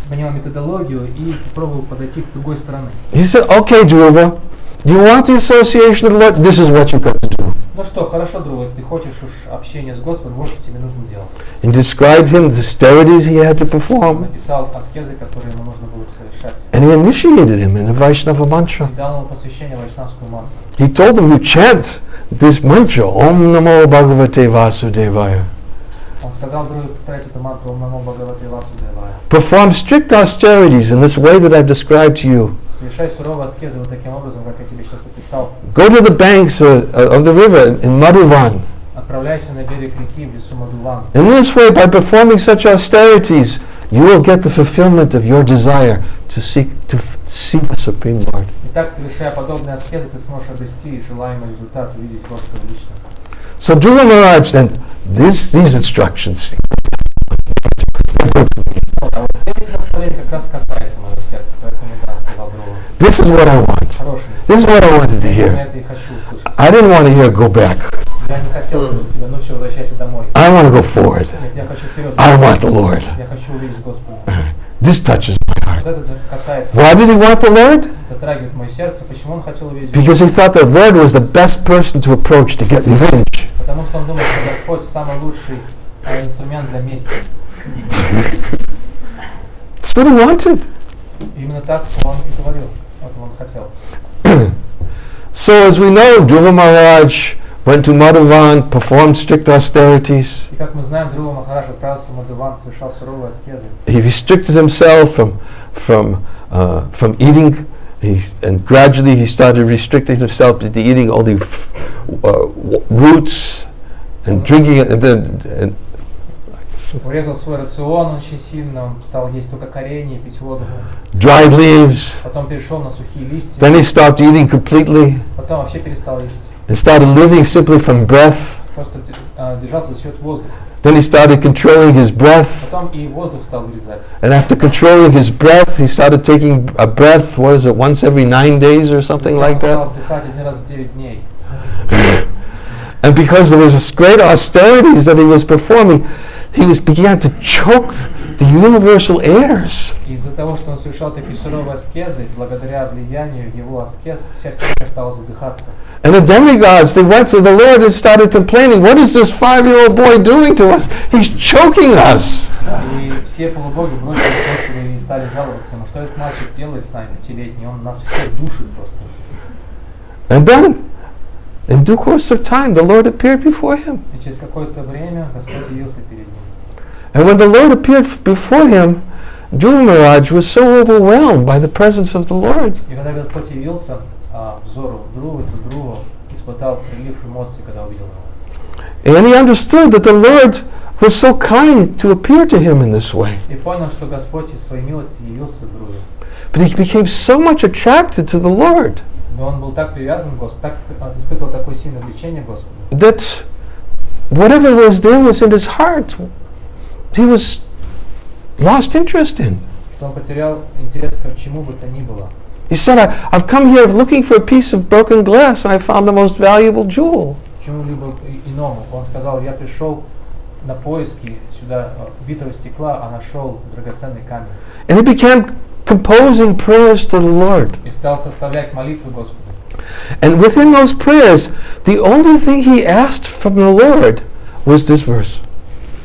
Понял методологию и попробовал подойти с другой стороны. He said, okay, Dhruva, you want the association of the Lord? This is what you've got to do. Ну что, хорошо, Dhruva, если ты хочешь уж общение с Господом, вот что тебе нужно делать. He described him the austerities he had to perform. Написал аскезы, которые ему нужно было совершать. And he initiated him in the Vaishnava mantra. И дал ему посвящение вайшнавскую мантру. He told him, you chant this mantra, Om Namo Bhagavate Vasudevaya. Он сказал Dhruva повторять эту мантру Ом Намо Бхагавате Васудевая. Perform strict austerities in this way that I've described to you. Совершай суровые аскезы вот таким образом, как я тебе сейчас описал. Go to the banks of the river in Madhuvan. Отправляйся на берег реки в лесу Мадуван. In this way, by performing such austerities, you will get the fulfillment of your desire to see the Supreme Lord. И так, совершая подобные аскезы, ты сможешь обрести желаемый результат, увидеть Господа лично. So Dhruva Maharaj then, these instructions. А вот эти наставления как раз касаются моего сердца, поэтому да, сказал Dhruva. This is what I want. This is what I wanted to Я hear. это и хочу услышать. I didn't want to hear go back. Я не хотел слышать тебя, ну все, возвращайся домой. I want to go forward. Нет, я хочу вперед. I want the Lord. Я хочу увидеть Господа. This touches my heart. Вот это касается. Why did he want the Lord? Это трагивает мое сердце. Почему он хотел увидеть Because he thought the Lord was the best person to approach to get revenge. Потому что он думает, что Господь самый лучший инструмент для мести. That's what he wanted. Именно так он и говорил. Вот он хотел. So as we know, Dhruva Maharaj went to Madhuvan, performed strict austerities. И как мы знаем, Dhruva Maharaj отправился в Мадуван, совершал суровые аскезы. He restricted himself from eating, and gradually he started restricting himself to eating only roots and drinking, and Урезал свой рацион очень сильно, он стал есть только коренья, пить воду. dried leaves. Потом перешел на сухие листья. Then he stopped eating completely Потом вообще перестал есть. and started living simply from breath. Просто держался за счет воздуха. Then he started controlling his breath. Потом и воздух стал вырезать. And after controlling his breath, he started taking a breath, what is it, once every 9 days or something like that? Стал вдыхать один раз в 9 дней. And because there was great austerities that he was performing, he began to choke the universal airs. Из-за того, что он совершал такие суровые аскезы, благодаря влиянию его аскез, вся вселенная стала задыхаться. And the demigods, they went to the Lord and started complaining, what is this 5-year-old boy doing to us? He's choking us. И все полубоги бросились к Господу и стали жаловаться ему, что этот мальчик делает с нами, 5-летний, он нас всех душит просто. And then, in due course of time, the Lord appeared before him. И через какое-то время Господь явился перед ним. And when the Lord appeared before him, Dhruva Maharaj was so overwhelmed by the presence of the Lord. И когда Господь явился взору Dhruva, то Dhruva испытал прилив эмоций, когда увидел его. And he understood that the Lord was so kind to appear to him in this way. И понял, что Господь из своей милости явился к другу. But he became so much attracted to the Lord Но он был так привязан к Господу, испытывал такое сильное влечение к Господу, that whatever was there was in his heart, he was lost interest in. что он потерял интерес к чему бы то ни было. He said, I've come here looking for a piece of broken glass and I found the most valuable jewel. Чему-либо иному. Он сказал, я пришел на поиски сюда битого стекла, а нашел драгоценный камень. And he began composing prayers to the Lord. И стал составлять молитвы Господу. And within those prayers, the only thing he asked from the Lord was this verse.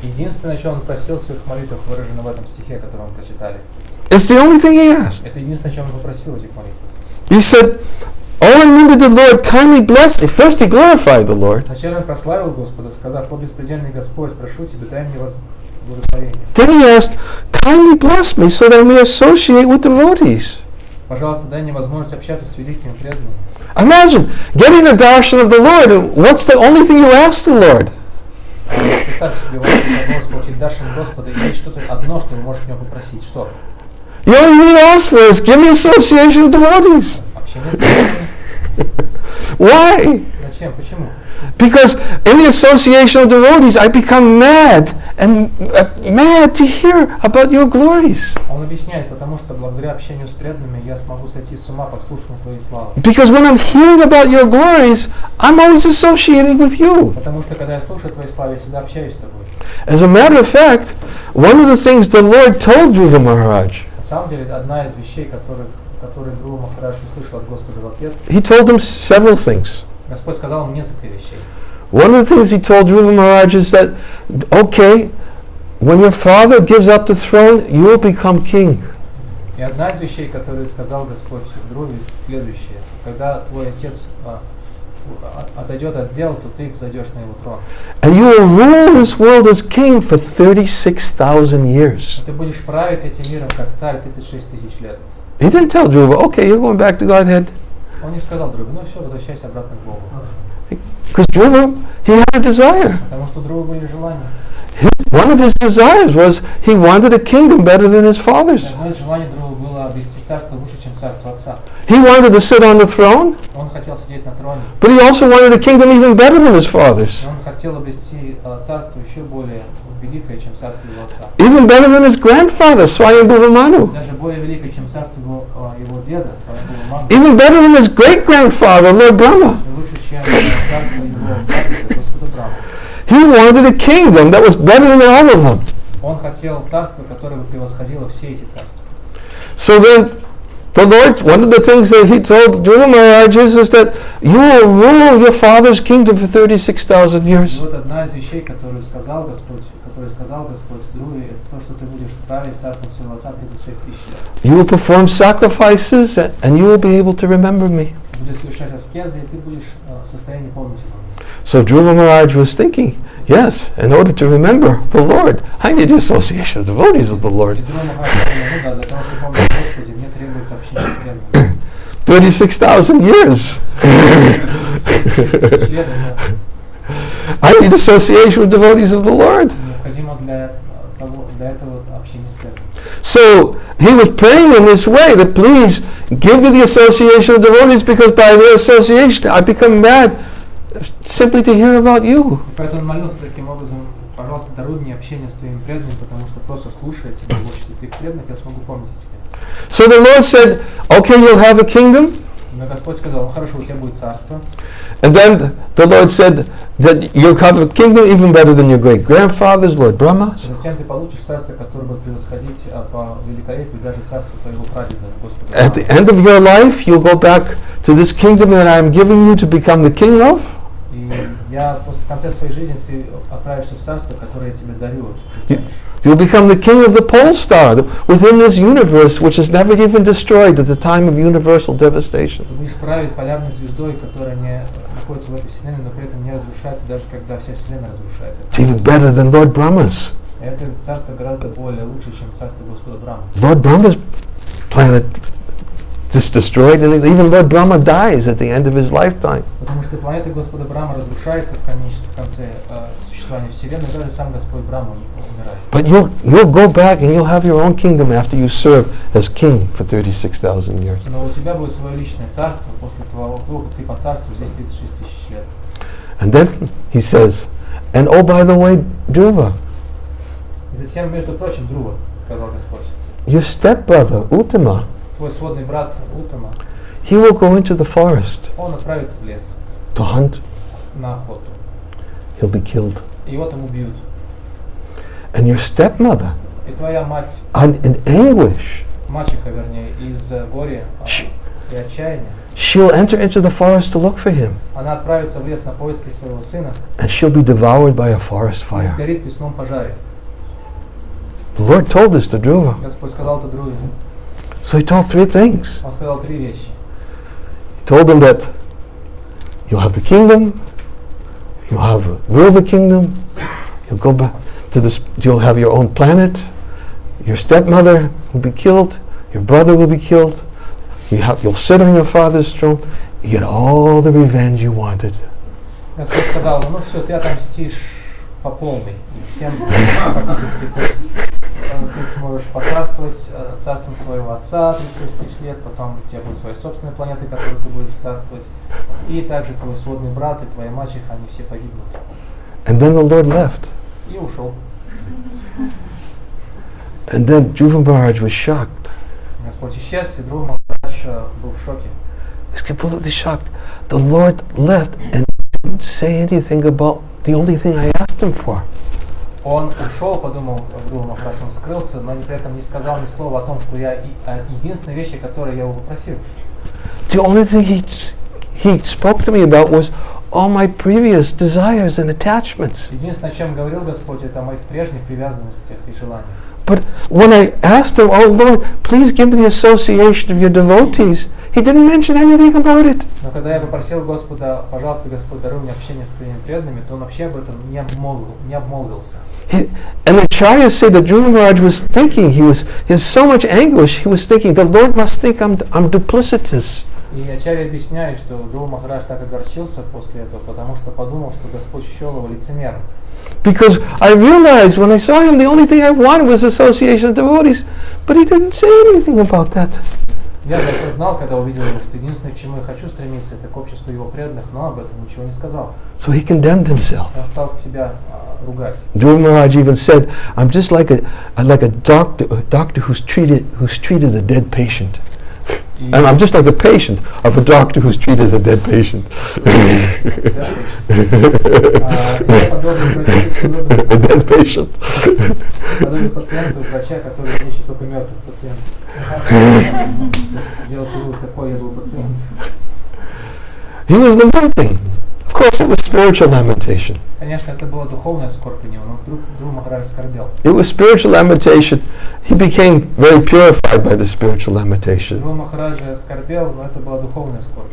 Единственное, что он просил в своих молитвах, выражено в этом стихе, который мы прочитали. It's the only thing he asked. Это единственное, о чем он попросил в этих молитвах. He said, "Oh, unlimited Lord, kindly bless me." First, he glorified the Lord. Вначале он прославил Господа, сказав, «О беспредельный Господь, прошу Тебя, дай мне благословение». Then he asked, "Kindly bless me so that I may associate with devotees." Пожалуйста, дай мне возможность общаться с великими преданными. Imagine getting the darshan of the Lord, and what's the only thing you ask the Lord? Представьте себе, у вас есть возможность получить даршан Господа, и есть что-то одно, что вы можете у него попросить. Что? The only thing you ask for is, give me association of devotees. Общение с преданными. Why? Зачем? Почему? Because in the association of devotees, I become mad and mad to hear about your glories. Он объясняет, потому что благодаря общению с преданными я смогу сойти с ума, послушав Твоей славы. Because when I'm hearing about your glories, I'm always associating with you. Потому что когда я слушаю Твоей славы, я всегда общаюсь с Тобой. As a matter of fact, one of the things the Lord told Dhruva Maharaj, На самом деле, это одна из вещей, которые Dhruva Maharaj услышал от Господа в ответ. he told him several things. Господь сказал ему несколько вещей. One of the things he told Dhruva Maharaj is that, okay, when your father gives up the throne, you will become king. И одна из вещей, которую сказал Господь Dhruve, следующее. Когда твой отец отойдет от дел, то ты зайдешь на его трон. And you will rule this world as king for 36,000 years. Ты будешь править этим миром как царь 36 тысяч лет. He didn't tell Dhruva, okay, you're going back to Godhead. Он не сказал Dhruve, ну все, возвращайся обратно к Богу. Because Dhruva, he had a desire. Потому что у Dhruva были желания. One of his desires was he wanted a kingdom better than his father's. Одно из желаний Dhruva было обрести царство лучше, чем царство отца. He wanted to sit on the throne, Он хотел сидеть на троне. but he also wanted a kingdom even better than his father's. И он хотел обрести царство еще более великое, чем царство его отца. Even better than his grandfather, Swayambhuva Manu. Даже более великое, чем царство его деда, Swami Manu. Even better than his great-grandfather, Lord Brahma. И лучше, чем царство его прадеда, Господа Брахмы. He wanted a kingdom that was better than all of them. Он хотел царство, которое бы превосходило все эти царства. So then, the Lord, one of the things that he told Dhruva Maharaj is that you will rule your father's kingdom for 36,000 И years. вот одна из вещей, которую сказал Господь Dhruve, это то, что ты будешь править царством своего отца 36 тысяч лет. You will perform sacrifices and you will be able to remember me. Ты будешь совершать аскезы, и ты будешь в состоянии помнить его. So Dhruva Maharaj was thinking, yes, in order to remember the Lord, I need the association of devotees of the Lord. И Dhruva Maharaj сказал, ну да, для того, чтобы помнить Господи, мне требуется общение с преданными. 36,000 years. 36 лет это I need association with devotees of the Lord. необходимо для этого общения с преданными. So he was praying in this way that please give me the association of devotees because by their association I become mad simply to hear about you. И поэтому он молился таким образом, пожалуйста, даруй мне общение с твоими преданными, потому что просто слушая тебя в обществе твоих преданных, я смогу помнить о тебе. So the Lord said, okay, you'll have a kingdom. Но Господь сказал, ну хорошо, у тебя будет царство. And then the Lord said that you'll have a kingdom even better than your great-grandfathers, Lord Brahma. Затем ты получишь царство, которое будет превосходить по великолепию даже царство твоего прадеда, Господа. At the end of your life, you'll go back to this kingdom that I'm giving you to become the king of. И в конце своей жизни ты отправишься в царство, которое я тебе дарю. You'll become the king of the pole star within this universe, which is never even destroyed at the time of universal devastation. Ты будешь править полярной звездой, которая не находится в этой вселенной, но при этом не разрушается, даже когда вся вселенная разрушается. It's even better than Lord Brahma's. Это царство гораздо более лучше, чем царство Господа Брахмы. Lord Brahma's planet just destroyed, and even Lord Brahma dies at the end of his lifetime. Потому что планета Господа Брахмы разрушается в конце существования Вселенной, даже сам Господь Брахма умирает. But you'll go back and you'll have your own kingdom after you serve as king for 36,000 years. Но у тебя будет свое личное царство после того, как ты поцарствуешь здесь 36 тысяч лет. And then he says, and oh, by the way, Dhruva, И затем, между прочим, Друва, сказал Господь, your stepbrother, Uttama, твой сводный брат Уттама, he will go into the forest он отправится в лес to hunt. на охоту. He'll be killed. И его там убьют. And your stepmother, И твоя мать, in anguish, мачеха, вернее, из горя и отчаяния, she'll enter into the forest to look for him. она отправится в лес на поиски своего сына, And she'll be devoured by a forest fire. сгорит в лесном пожаре. The Lord told this to Dhruva. Господь сказал это Друве. So he told three things. Он сказал три вещи. He told him that you'll have the kingdom, you'll rule the kingdom, you'll go back to you'll have your own planet, your stepmother will be killed, your brother will be killed, you'll sit on your father's throne, you get all the revenge you wanted. Господь сказал, ну все, ты отомстишь по полной. И всем практически, то есть ты сможешь поцарствовать царством своего отца 36 тысяч лет, потом у тебя будет своя собственная планета, которой ты будешь царствовать, и также твой сводный брат и твоя мачеха, они все погибнут. And then the Lord left. И ушел. And then Dhruva Maharaj was shocked. Господь исчез, и Dhruva Maharaj был в шоке. He was completely shocked. The Lord left and didn't say anything about the only thing I asked him for. Он ушел, подумал Dhruva Maharaj, он скрылся, но при этом не сказал ни слова о том, что я единственная вещь, которую я его попросил. The only thing he spoke to me about was all my previous desires and attachments. Единственное, о чем говорил Господь, это о моих прежних привязанностях и желаниях. But when I asked him, oh Lord, please give me the association of your devotees, he didn't mention anything about it. Но когда я попросил Господа, пожалуйста, Господь, даруй мне общение с твоими преданными, то он вообще об этом не обмолвился. And the Acharyas say that Dhruva Maharaj was thinking, he was in so much anguish, he was thinking, the Lord must think I'm duplicitous. И Ачарья объясняет, что Dhruva Maharaj так огорчился после этого, потому что подумал, что Господь счел его лицемером. Because I realized when I saw him, the only thing I wanted was association of devotees, but he didn't say anything about that. Я это знал, когда увидел его, что единственное, к чему я хочу стремиться, это к обществу его преданных, но об этом ничего не сказал. So he condemned himself. Он стал себя ругать. Dhruva Maharaj even said, I'm just like a doctor who's treated a dead patient. And I'm just like a patient of a doctor who's treated a dead patient. A dead patient. Подобный пациенту, врача, который лечит только мертвых пациентов. Сделать вывод, какой я был пациент. He was lamenting. Of course, it was spiritual lamentation. Конечно, это была духовная скорбь у него, но вдруг Dhruva Maharaj скорбел. It was spiritual lamentation. He became very purified by the spiritual lamentation. Dhruva Maharaj скорбел, но это была духовная скорбь.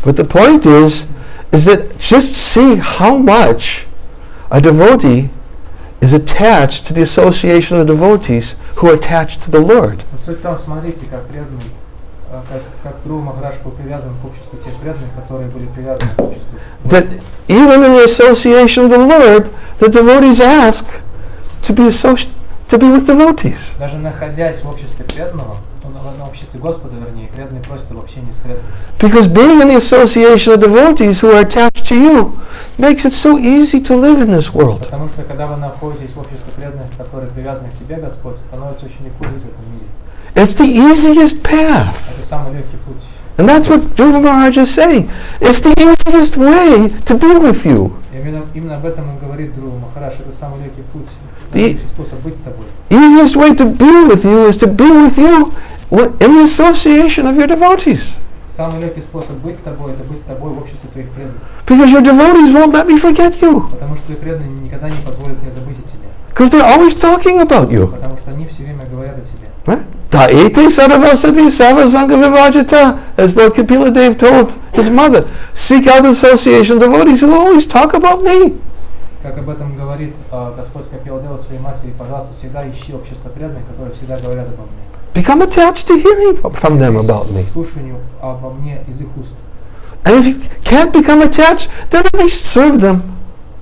But the point is that just see how much a devotee is attached to the association of devotees who are attached to the Lord. Суть в том, смотрите, как преданный, как Dhruva Maharaj был привязан к обществу тех преданных, которые были привязаны к обществу. That even in the association of the Lord, the devotees ask to be with devotees. Даже находясь в обществе преданного, в обществе Господа, вернее, преданные просят об общении с преданными. Because being in the association of devotees who are attached to you makes it so easy to live in this world. Потому что когда вы находитесь в обществе преданных, которые привязаны к тебе, Господь, становится очень легко жить в этом мире. It's the easiest path. Это самый легкий путь. And that's what Dhruva Maharaj is saying. It's the easiest way to be with you. Именно об этом он говорит Dhruva Maharaj. Это самый легкий путь, легкий способ быть с тобой. Easiest way to be with you is to be with you in the association of your devotees. Самый легкий способ быть с тобой, это быть с тобой в обществе твоих преданных. Because your devotees won't let me forget you. Потому что твои преданные никогда не позволят мне забыть о тебе. Because they're always talking about you. Потому что они все время говорят о тебе. Ta'iti saravasadvi sarvasanga vivajita, as Lord Kapila Dev told his mother, seek out association of devotees who always talk about me. Как об этом говорит Господь Капила Дева своей матери, пожалуйста, всегда ищи общество преданных, которые всегда говорят обо мне. become attached to hearing from them about me. Слушанию обо мне из их уст. And if you can't become attached, then at least serve them.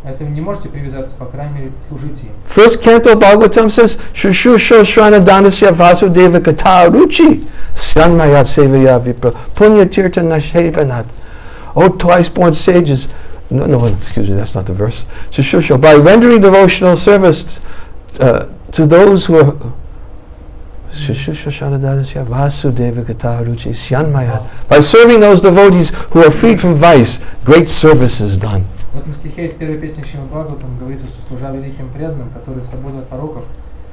А если вы не можете привязаться, по крайней мере, служите им. First canto Bhagavatam says, Shushusho Shrana Danasya Vasudeva Kata Ruchi Syanmayat Sevaya Vipra Punya Tirtha Nashevanat. Oh, twice born sages. No, excuse me, that's not the verse. Shushusho, by rendering devotional service to those who are Shushusho Shrana Danasya Vasudeva Kata Ruchi Syanmayat. By serving those devotees who are freed from vice, great service is done. В этом стихе из первой песни Шримад Бхагаватам говорится, что служа великим преданным, которые свободны от пороков,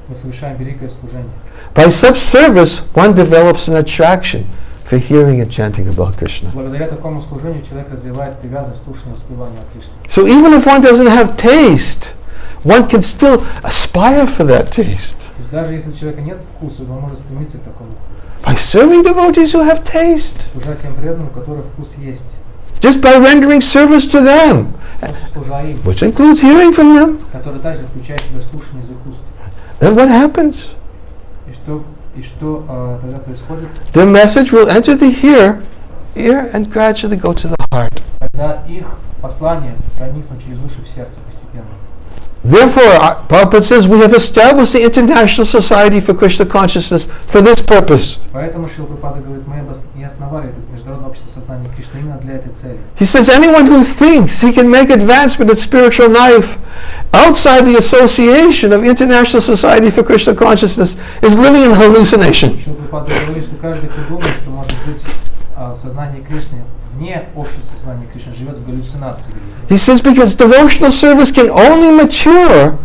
мы совершаем великое служение. By such service, one develops an attraction for hearing and chanting about Krishna. Благодаря такому служению человек развивает привязанность к слушанию и воспеванию о Кришне. So even if one doesn't have taste, one can still aspire for that taste. То есть даже если у человека нет вкуса, он может стремиться к такому вкусу. By serving devotees who have taste. Служа тем преданным, у которых вкус есть. Just by rendering service to them, Служа им, which includes hearing from them. который также включает в себя слушание из их уст. Then what happens? И что тогда происходит? The message will enter the ear and gradually go to the heart. Когда их послание проникнут через уши в сердце постепенно. Therefore, Prabhupada says we have established the International Society for Krishna Consciousness for this purpose. Поэтому Шрила Прабхупада говорит, мы и основали это международное общество сознания Кришны именно для этой цели. He says anyone who thinks he can make advancement in spiritual life outside the association of International Society for Krishna Consciousness is living in hallucination. Шрила Прабхупада говорит, что каждый, кто думает, что может жить в сознании Кришны, вне общества сознания Кришны, живет в галлюцинации. He says because devotional service can only mature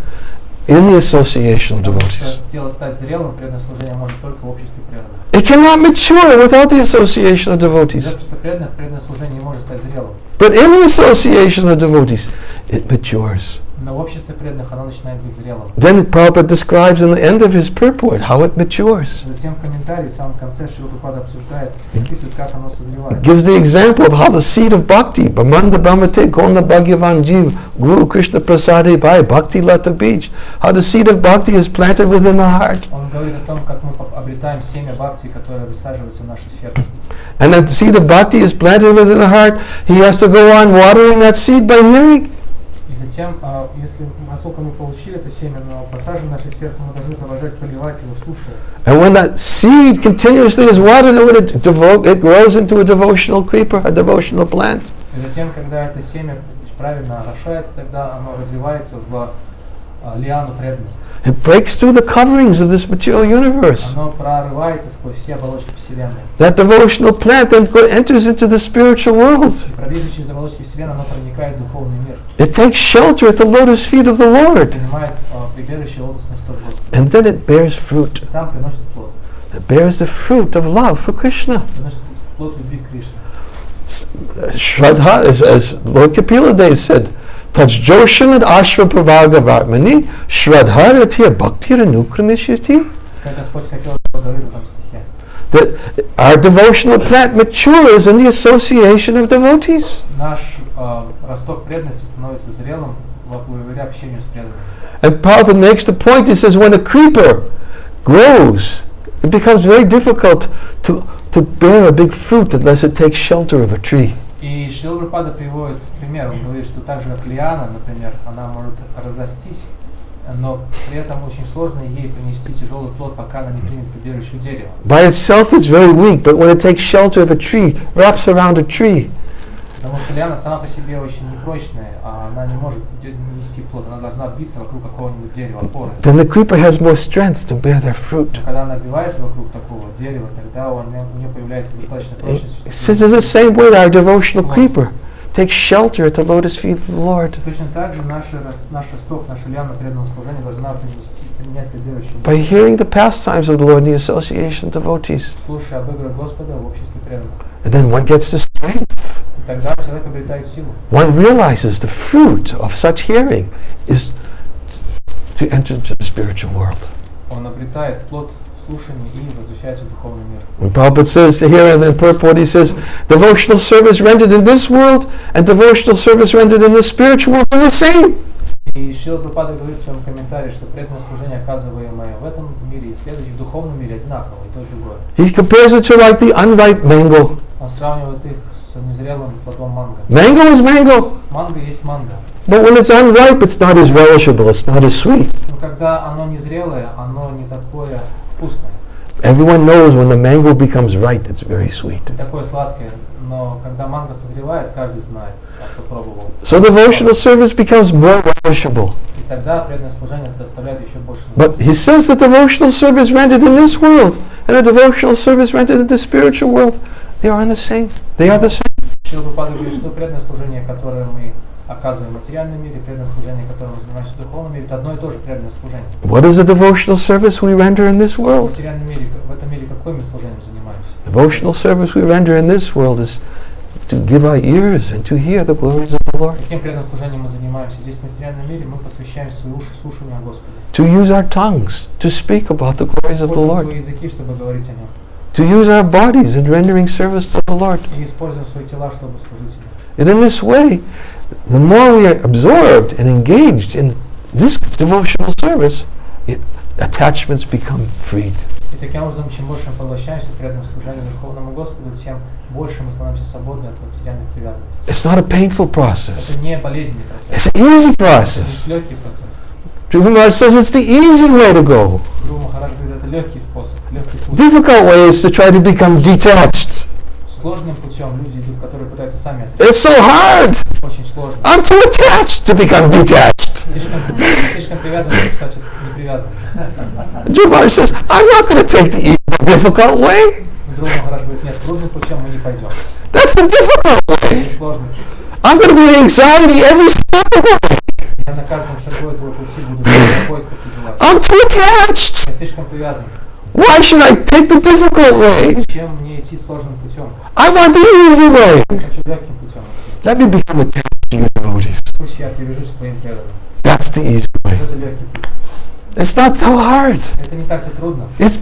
in the association of devotees. Тело стать зрелым, преданное служение может только в обществе преданных. It cannot mature without the association of devotees. Без общества преданных, преданное служение не может стать зрелым. But in the association of devotees, it matures. Но в обществе преданных оно начинает быть зрелым. Then Prabhupada describes in the end of his purport how it matures. Затем в комментарии в самом конце Шрила Прабхупада обсуждает, описывает, как оно созревает. Gives the example of how the seed of bhakti, Brahmanda Brahmate Gona Bhagyavan Jiv, Guru Krishna Prasade Bhai, Bhakti Lata Beach, how the seed of bhakti is planted within the heart. Он говорит о том, как мы обретаем семя бхакти, которое высаживается в наше сердце. And that the seed of bhakti is planted within the heart, he has to go on watering that seed by hearing. И затем, если насколько мы получили это семя, но посажено в наше сердце, мы должны продолжать поливать его, слушая. And when that seed continuously is watered, it grows into a devotional creeper, a devotional plant. И затем, когда это семя правильно орошается, тогда оно развивается в лиану преданности. It breaks through the coverings of this material universe. Оно прорывается сквозь все оболочки Вселенной. That devotional plant then enters into the spiritual world. И пробившись через оболочки Вселенной, оно проникает в духовный мир. It takes shelter at the lotus feet of the Lord. Принимает прибежище лотосных стоп Господа. And then it bears fruit. И там приносит плод. It bears the fruit of love for Krishna. Приносит плод любви к Кришне. Shraddha, as Lord Kapila Dev said, Tajjoshanad Ashva Pravagavarmani Shraddharatya Bhaktiranukramishiti. Как Господь Капила говорит в этом стихе. That our devotional plant matures in the association of devotees. Наш росток преданности становится зрелым благодаря общению с преданными. And Prabhupada makes the point, he says, when a creeper grows, it becomes very difficult to bear a big fruit unless it takes shelter of a tree. И Шрила Прабхупада приводит пример, он говорит, что так же как лиана, например, она может разрастись, но при этом очень сложно ей принести тяжелый плод, пока она не примет прибежище у дерева. By itself it's very weak, but when it takes shelter of a tree, wraps around a tree, Потому что лиана сама по себе очень непрочная, а она не может нести плод, она должна обвиться вокруг какого-нибудь дерева, опоры. then the creeper has more strength to bear their fruit. Но когда она обвивается вокруг такого дерева, тогда у нее появляется достаточно прочность. It says in the same way that our devotional creeper takes shelter at the lotus feet of the Lord. Точно так же наш росток, наша лиана преданного служения должна принять прибежище. By hearing the pastimes of the Lord in the association of devotees. Слушая об играх Господа в обществе преданных. And then one gets the strength. И тогда человек обретает силу. One realizes the fruit of such hearing is to enter into the spiritual world. Он обретает плод слушания и возвращается в духовный мир. And Prabhupada says here in the purport, he says, devotional service rendered in this world and devotional service rendered in the spiritual world are the same. И Шрила Прабхупада говорит в своем комментарии, что преданное служение, оказываемое в этом мире и в духовном мире, одинаково, и то, и другое. He compares it to like the unripe mango. Он сравнивает их с незрелым плодом манго. Mango is mango. Манго есть манго. But when it's unripe, it's not as relishable, it's not as sweet. Но когда оно незрелое, оно не такое вкусное. Everyone knows when the mango becomes ripe, it's very sweet. Не такое сладкое, но когда манго созревает, каждый знает, кто пробовал. So devotional service becomes more relishable. И тогда преданное служение доставляет еще больше. But he says that devotional service rendered in this world and a devotional service rendered in the spiritual world, they are the same. They are the same. Шрила Прабхупада говорит, что преданное служение, которое мы оказываем в материальном мире, преданное служение, которым мы занимаемся в духовном мире, это одно и то же преданное служение. What is the devotional service we render in this В world? материальном мире, в этом мире, каким мы служением занимаемся? Devotional service we render in this world is to give our ears and to hear the glories of the Lord. Каким преданным служением мы занимаемся? Здесь в материальном мире мы посвящаем свои уши слушанию о Господе. To use our tongues to speak about the glories of the Используем Lord. свои языки, чтобы говорить о Нем. To use our bodies in rendering service to the Lord. И используем свои тела, чтобы служить Ему. And in this way, the more we are absorbed and engaged in this devotional service, attachments become freed. И таким образом, чем больше мы поглощаемся преданному служению Верховному Господу, тем больше мы становимся свободны от материальных привязанностей. It's not a painful process. Это не болезненный процесс. It's an easy Это process. легкий процесс. Dhruva Maharaj says it's the easy way to go. Гуру Махарадж говорит, это легкий способ, легкий путь. Difficult way is to try to become detached. Сложным путем люди идут, которые пытаются сами It's so hard. очень сложно. I'm too attached to become detached. Слишком привязан, чтобы стать не привязанным. Dhruva Maharaj says, I'm not going to take the difficult way. Гуру Махарадж говорит, нет, трудным путем мы не пойдем. That's the difficult Это way. не сложный путь. I'm going to be in anxiety every step of the way. Я на каждом шагу этого пути буду беспокойство переживать. I'm too attached. Я слишком привязан. Why should I take the difficult way? Зачем мне идти сложным путем? I want the easy way. Я хочу легким путем идти. Let me become attached to your devotees. Пусть я привяжусь к твоим преданным. That's the easy way. Это легкий путь. It's not so hard. Это не так-то трудно. It's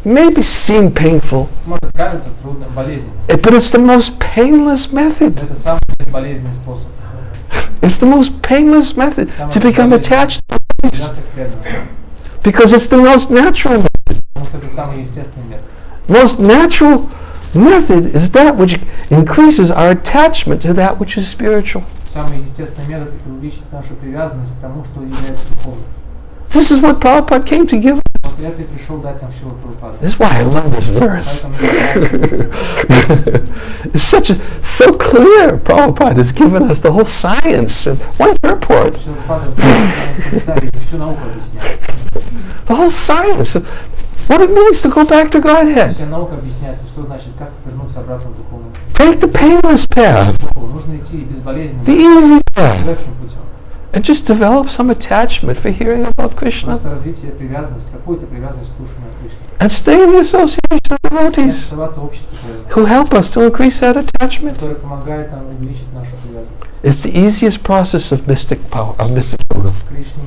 maybe seem painful, Может, кажется трудно, болезненно. but it's the most painless method. Это самый безболезненный способ. It's the most painless method to become attached to devotees. Привязаться к преданным. Because it's the most natural method. Потому что это самый естественный метод. Most natural method is that which increases our attachment to that which is spiritual. Самый естественный метод – это увеличить нашу привязанность к тому, что является духовным. This is what Prabhupada came to give us. Вот это и пришел дать нам Шрила Прабхупада. This is why I love this verse. It's so clear. Prabhupada has given us the whole science in one purport. Шрила Прабхупада в своем комментарии всю науку объясняет. The whole science of what it means to go back to Godhead. Вся наука объясняется, что значит, как вернуться обратно в духовную. Take the painless path, Нужно идти безболезненным, the easy path, легким путем. and just develop some attachment for hearing about Krishna. Просто развить себе привязанность, какую-то привязанность к слушанию о Кришне. And stay in the association of И devotees оставаться в обществе преданных, who help us to increase that attachment. которое помогает нам увеличить нашу привязанность It's the easiest process of mystic power, of mystic yoga. к Кришне.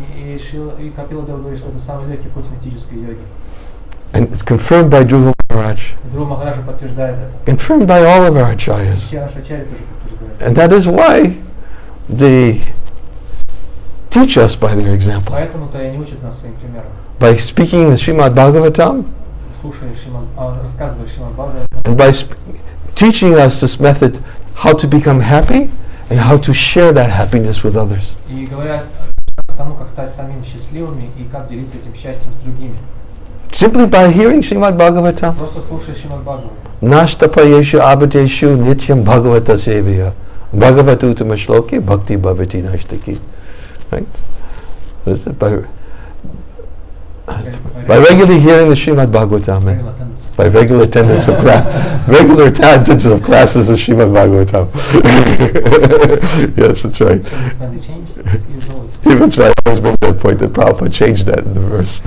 И Капила Дев говорит, что это самый легкий путь мистической йоги. And it's confirmed by Dhruva Maharaj, И Dhruva Махараджа подтверждает это. confirmed by all of our acharyas. Все наши ачарьи тоже подтверждают. And that is why they teach us by their example. Поэтому-то и они учат нас своим примером. By speaking the Srimad Bhagavatam, Слушая рассказывая Шримад Бхагаватам, and by teaching us this method, how to become happy and how to share that happiness with others. и говорят тому, как стать самим счастливыми и как делиться этим счастьем с другими. Simply by hearing Srimad Bhagavatam. Просто слушая Шримад Бхагаватам. Nashtapayeshu abhadeshu nityam bhagavata sevaya. Bhagavatu tamashloke bhakti bhavati nashtaki. Right? This is by regularly hearing the Srimad Bhagavatam, by regular attendance of classes of Srimad Bhagavatam. Yes, that's right. Yeah, that's right. I always make that point that Prabhupada changed that in the verse.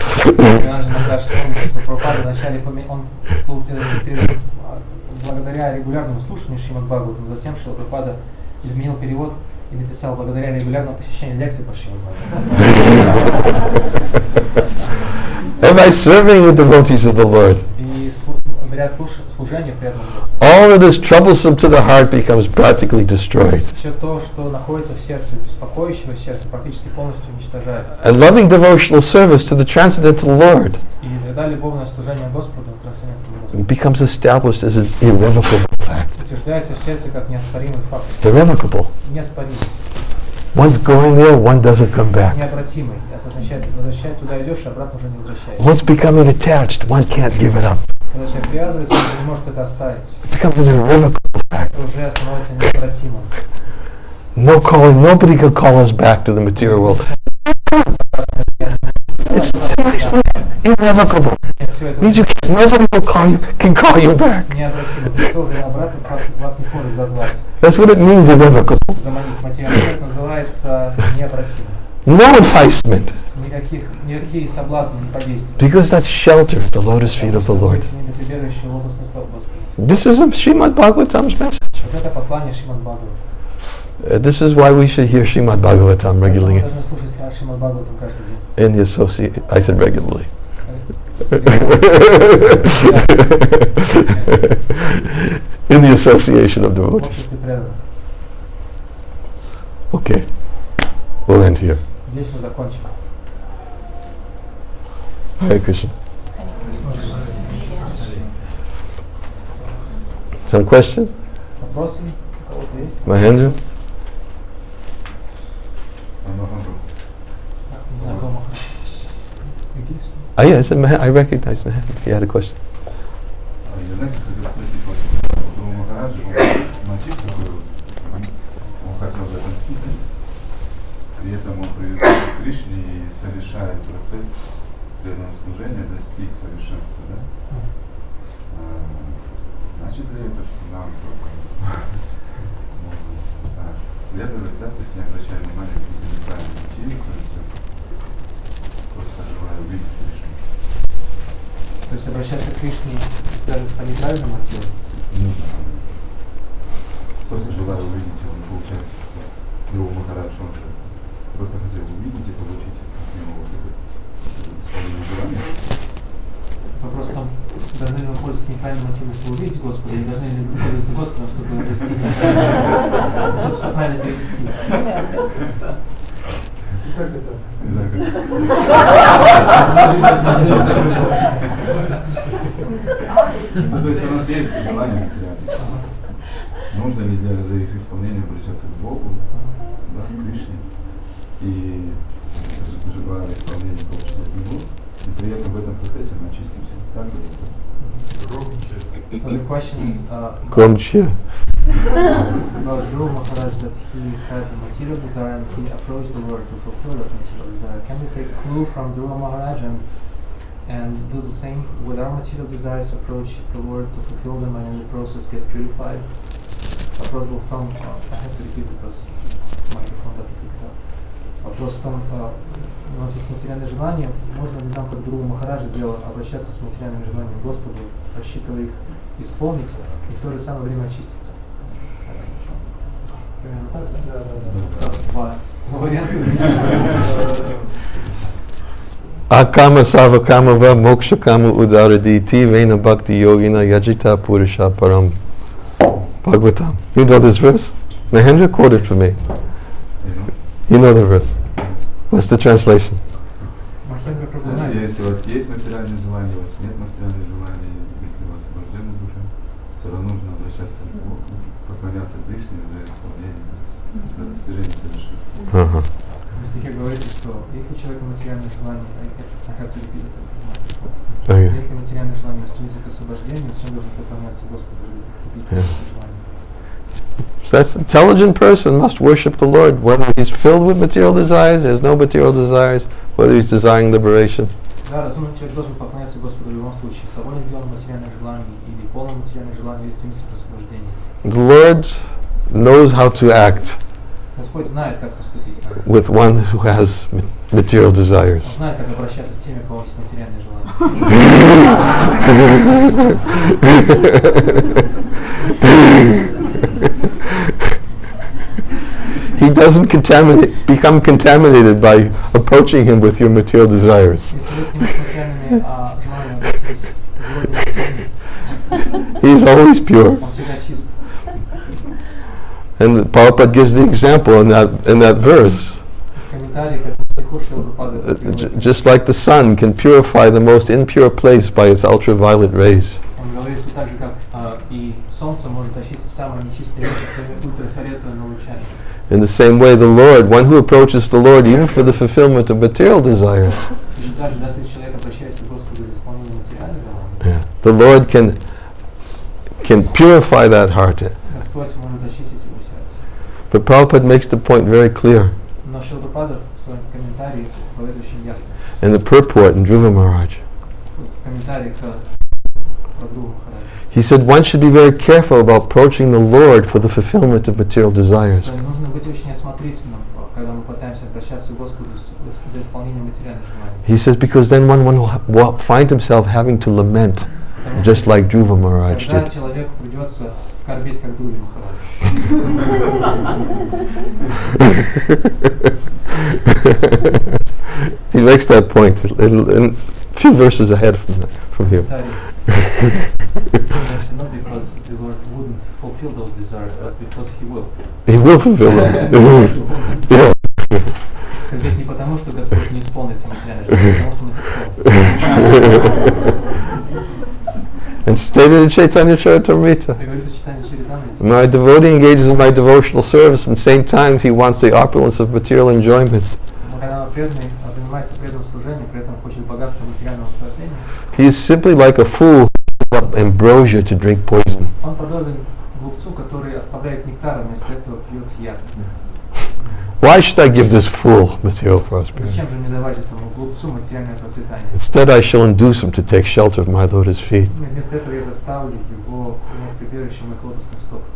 Благодаря регулярному слушанию Шримад Бхагаватам, затем Шрила Прабхупада изменил перевод и написал благодаря регулярному посещению лекций по Шримад Бхагаватам. And by serving the devotees of the Lord. И Ряд служения преданным Господу. All that is troublesome to the heart becomes practically destroyed. Все то, что находится в сердце, беспокоящего сердце, практически полностью уничтожается. And loving devotional service to the transcendental Lord И тогда любовное служение Господу, трансцендентному Господу, becomes established as an irrevocable fact. утверждается в сердце как неоспоримый факт. Irrevocable. Неоспоримый. One's going there, one doesn't come back. Необратимый. Это означает, возвращать туда идешь, и обратно уже не возвращаешься. Once becoming attached, one can't give it up. Когда человек привязывается, он не может это оставить. It becomes an irrevocable fact. Это уже становится необратимым. No calling, nobody can call us back to the material world. It's irrevocable. Means you can't, nobody will call you, can call you back. Необратимым. Это уже обратно вас не сможет зазвать. That's what it means, irrevocable. Заманить материал. Это называется необратимым. No enticement. Никакие соблазны не подействуют. Because that's shelter at the lotus feet of the Lord. Прибежище лотосных стоп Господа. This is Srimad Bhagavatam's message. Вот это послание Шримад Бхагавата. This is why we should hear Srimad Bhagavatam regularly. Мы должны слушать Шримад Бхагаватам каждый день. In the associate, I said regularly. In the association of devotees. В обществе преданных. Okay, we'll end here. Здесь мы закончим. Hare Krishna. Some question? Вопросы? У кого-то есть? Mahendra? Oh yeah, I recognize Mahendra. He had a question. Я, знаете, хотел спросить вас, у Махараджа мотив такой, он хотел отомстить, при этом он привязался к Кришне и совершает процесс преданного служения, достиг совершенства, да? Значит ли это, что нам следовать, да, то есть не обращая внимания на какие-то неправильные мотивы, просто желая увидеть Кришну? То есть обращаться к Кришне даже по неправильным мотивам? Просто желаю увидеть его, получается, что Гуру Махарадж, он же просто хотел увидеть и получить от него вот это исполнение желания. Вопрос в том, должны ли мы пользоваться неправильным мотивом, чтобы увидеть Господа, или должны ли мы пользоваться Господом, чтобы обрести? Просто правильно перевести. Как это? То есть у нас есть желание материальное. Нужно ли за их исполнением обращаться к Богу, да, к Кришне, и желая исполнения получить от Него, и при этом в этом процессе мы очистимся. Так ли это? So the question is about Guru Maharaj, that he had a material desire and he approached the Lord to fulfill that material desire. Can we take a clue from Guru Maharaj and do the same with our material desires, approach the Lord to fulfill them and in the process get purified? Вопрос был в том, I have to repeat because microphone doesn't pick it up. Вопрос в том, у нас есть материальные желания, можно ли нам, как Гуру Махараджа, обращаться с материальными желаниями к Господу, рассчитывая их исполнить и в то же самое время очиститься? Два варианта. Akama savakama va moksha kama udaraditi vena bhakti yogina yajita purusha param. Bhagavatam. You know this verse? Mahendra, quote it for me. You know the verse. What's the translation? Если у вас есть материальные желания, у вас нет материальных желаний, если у вас освобожденная душа, все равно нужно обращаться к Богу, поклоняться Кришне для исполнения, для достижения совершенства. В стихе говорится, что если у человека материальные желания, если материальное желание стремится к освобождению, все нужно поклоняться Господу и любить эти желания. So that's an intelligent person must worship the Lord, whether he's filled with material desires, has no material desires, whether he's desiring liberation. Да, разумный человек должен поклоняться Господу в любом случае, свободен ли он материальных желаний или полным материальных желаний, или стремится к освобождению. The Lord knows how to act Господь знает, как поступить с нами. with one who has material desires. Он знает, как обращаться с теми, у кого есть материальные желания. He doesn't become contaminated by approaching him with your material desires. He's always pure. Он всегда чист. And Prabhupada gives the example in that verse. Just like the sun can purify the most impure place by its ultraviolet rays. In the same way, the Lord, one who approaches the Lord even for the fulfillment of material desires, the Lord can purify that heart. But Prabhupada makes the point very clear in the purport in Dhruva Maharaj. He said one should be very careful about approaching the Lord for the fulfillment of material desires. He says because then one will find himself having to lament, just like Dhruva Maharaj did. He makes that point a few verses ahead from here. Not because the Lord wouldn't fulfill those desires, but because He will. He will fulfill them. Yeah. Скорбеть не потому, что Господь не исполнит эти материальные желания, потому что Он их исполнит. And stated in Chaitanya Charitamrita, my devotee engages in my devotional service, and at the same time he wants the opulence of material enjoyment. He is simply like a fool who gives up ambrosia to drink poison. Why should I give this fool material prosperity? Instead, I shall induce him to take shelter of my lotus feet.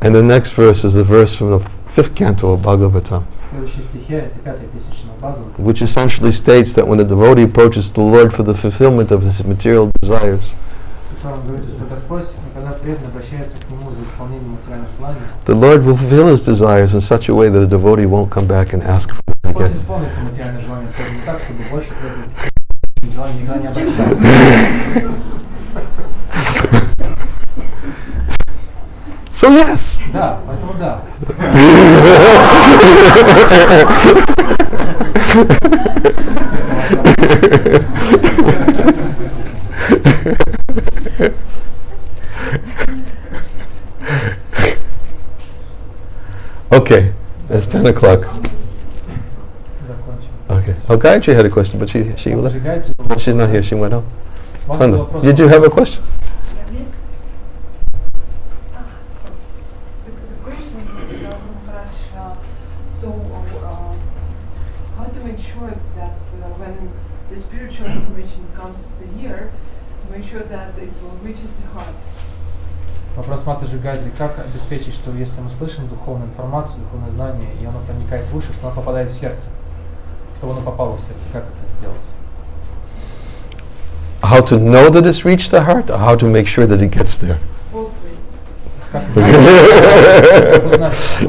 And the next verse is the verse from the 5th canto of Bhagavatam, which essentially states that when a devotee approaches the Lord for the fulfillment of his material desires, the Lord will fulfill his desires in such a way that the devotee won't come back and ask for them again. So yes. Да, поэтому да. Okay, it's 10 o'clock. Okay. Oh, Gayatri had a question, but she left. But she's not here. She went out. Did you have a question? Yes. So the question is, Maharaj, how to make sure that when the spiritual information comes to the ear, to make sure that it will reach the heart? Вопрос Матаджи Гайдри, как обеспечить, что если мы слышим духовную информацию, духовное знание, и оно проникает в уши, что оно попадает в сердце, чтобы оно попало в сердце, как это сделать? How to know that it's reached the heart, or how to make sure that it gets there? Both ways. Как узнать,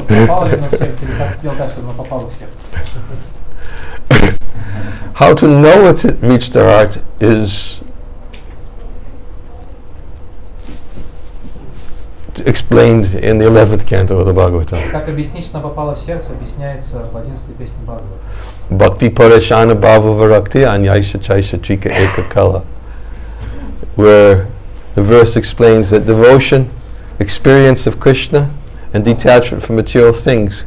попало ли оно в сердце, или как сделать так, чтобы оно попало в сердце? How to know it's reached the heart is explained in the 11th canto of the Bhagavatam. Как объяснить, что оно попало в сердце, объясняется в 11-й песне Бхагавата. Bhakti Parashana Bhava Varakti Anyaisha Chaisha Trika Eka Kala, where the verse explains that devotion, experience of Krishna, and detachment from material things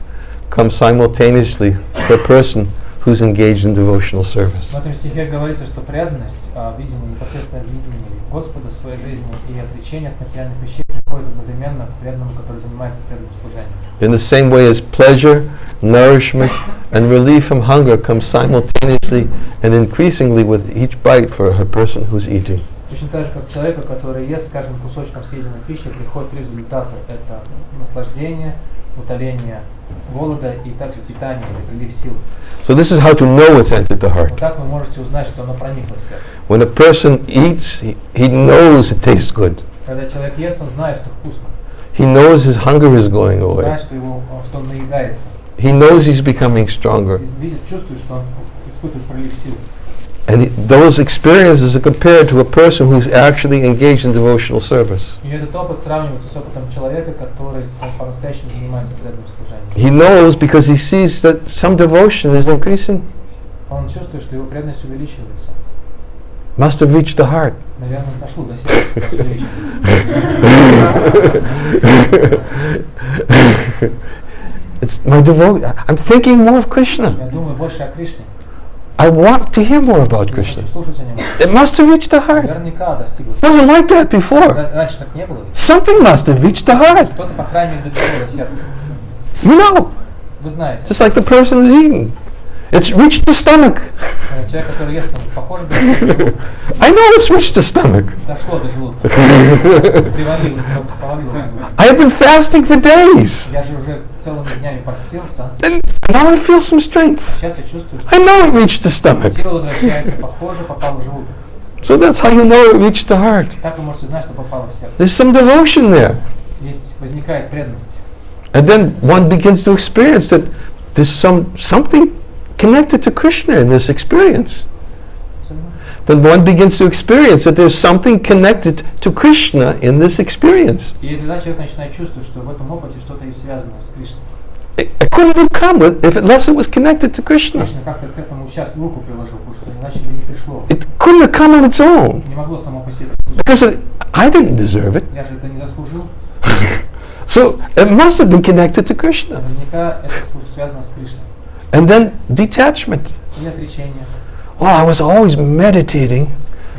come simultaneously for a person who's engaged in devotional service. В этом стихе говорится, что преданность, видение, непосредственное видение Господа в своей жизни и отречение от материальных вещей приходит одновременно к преданному, который занимается преданным служением. In the same way as pleasure, nourishment, and relief from hunger come simultaneously and increasingly with each bite for a person who's eating. Точно так же, как человека, который ест с каждым кусочком съеденной пищи, приходит к результату. Это наслаждение, утоление голода и также питание, прилив сил. So this is how to know it's entered the heart. Вот так вы можете узнать, что оно проникло в сердце. When a person eats, he knows it tastes good. Когда человек ест, он знает, что вкусно. He knows his hunger is going away. Знает, что он наедается. He knows he's becoming stronger. Видит, чувствует, что он испытывает прилив сил. And those experiences are compared to a person who's actually engaged in devotional service. И этот опыт сравнивается с опытом человека, который по-настоящему занимается преданным служением. He knows because he sees that some devotion is increasing. Он чувствует, что его преданность увеличивается. Must have reached the heart. Наверное, дошло до сердца, раз увеличивается. It's my devotion. I'm thinking more of Krishna. Я думаю больше о Кришне. I want to hear more about Я Krishna. хочу слушать о нем. It must have reached the heart. Наверняка достигло. It wasn't like that before. Раньше так не было. Something must have reached the heart. Кто-то, по крайней мере, дотянуло до сердца. You know, Вы знаете. just like the person who's eating. It's reached the stomach. Человек, который ест, он похоже до желудка. I know it's reached the stomach. Дошло до желудка. Привалило, повалило желудок. I have been fasting for days. Я же уже целыми днями постился. And now I feel some strength. Сейчас я чувствую, I что know it reached the stomach. сила возвращается, похоже, попала в желудок. So that's how you know it reached the heart. Так вы можете знать, что попало в сердце. There's some devotion there. Возникает преданность. And then one begins to experience that there's something connected to Krishna in this experience. Then one begins to experience that there's something connected to Krishna in this experience. И тогда человек начинает чувствовать, что в этом опыте что-то есть связанное с Кришной. It couldn't have come unless it was connected to Krishna. Кришна как-то к этому участку руку приложил, потому что иначе бы не пришло. It couldn't have come on its own. Не могло само по себе. Because I didn't deserve it. Я же это не заслужил. So it must have been connected to Krishna. Наверняка это связано с Кришной. And then detachment. И отречение. Well, I was always meditating,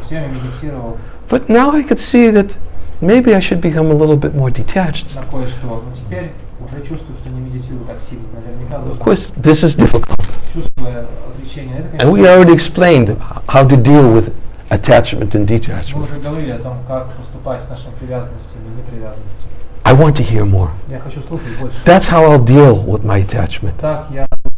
Все время медитировал but now I could see that maybe I should become a little bit more detached. на кое-что. Но теперь уже чувствую, что не медитирую так сильно. Наверняка Of должен, course, this is difficult. чувствуя отречение. Это, And we конечно, already explained how to deal with attachment and мы detachment. уже говорили о том, как поступать с нашими привязанностями и непривязанностью. I want to hear more. Я хочу слушать больше. That's how I'll deal with my attachment. Так я буду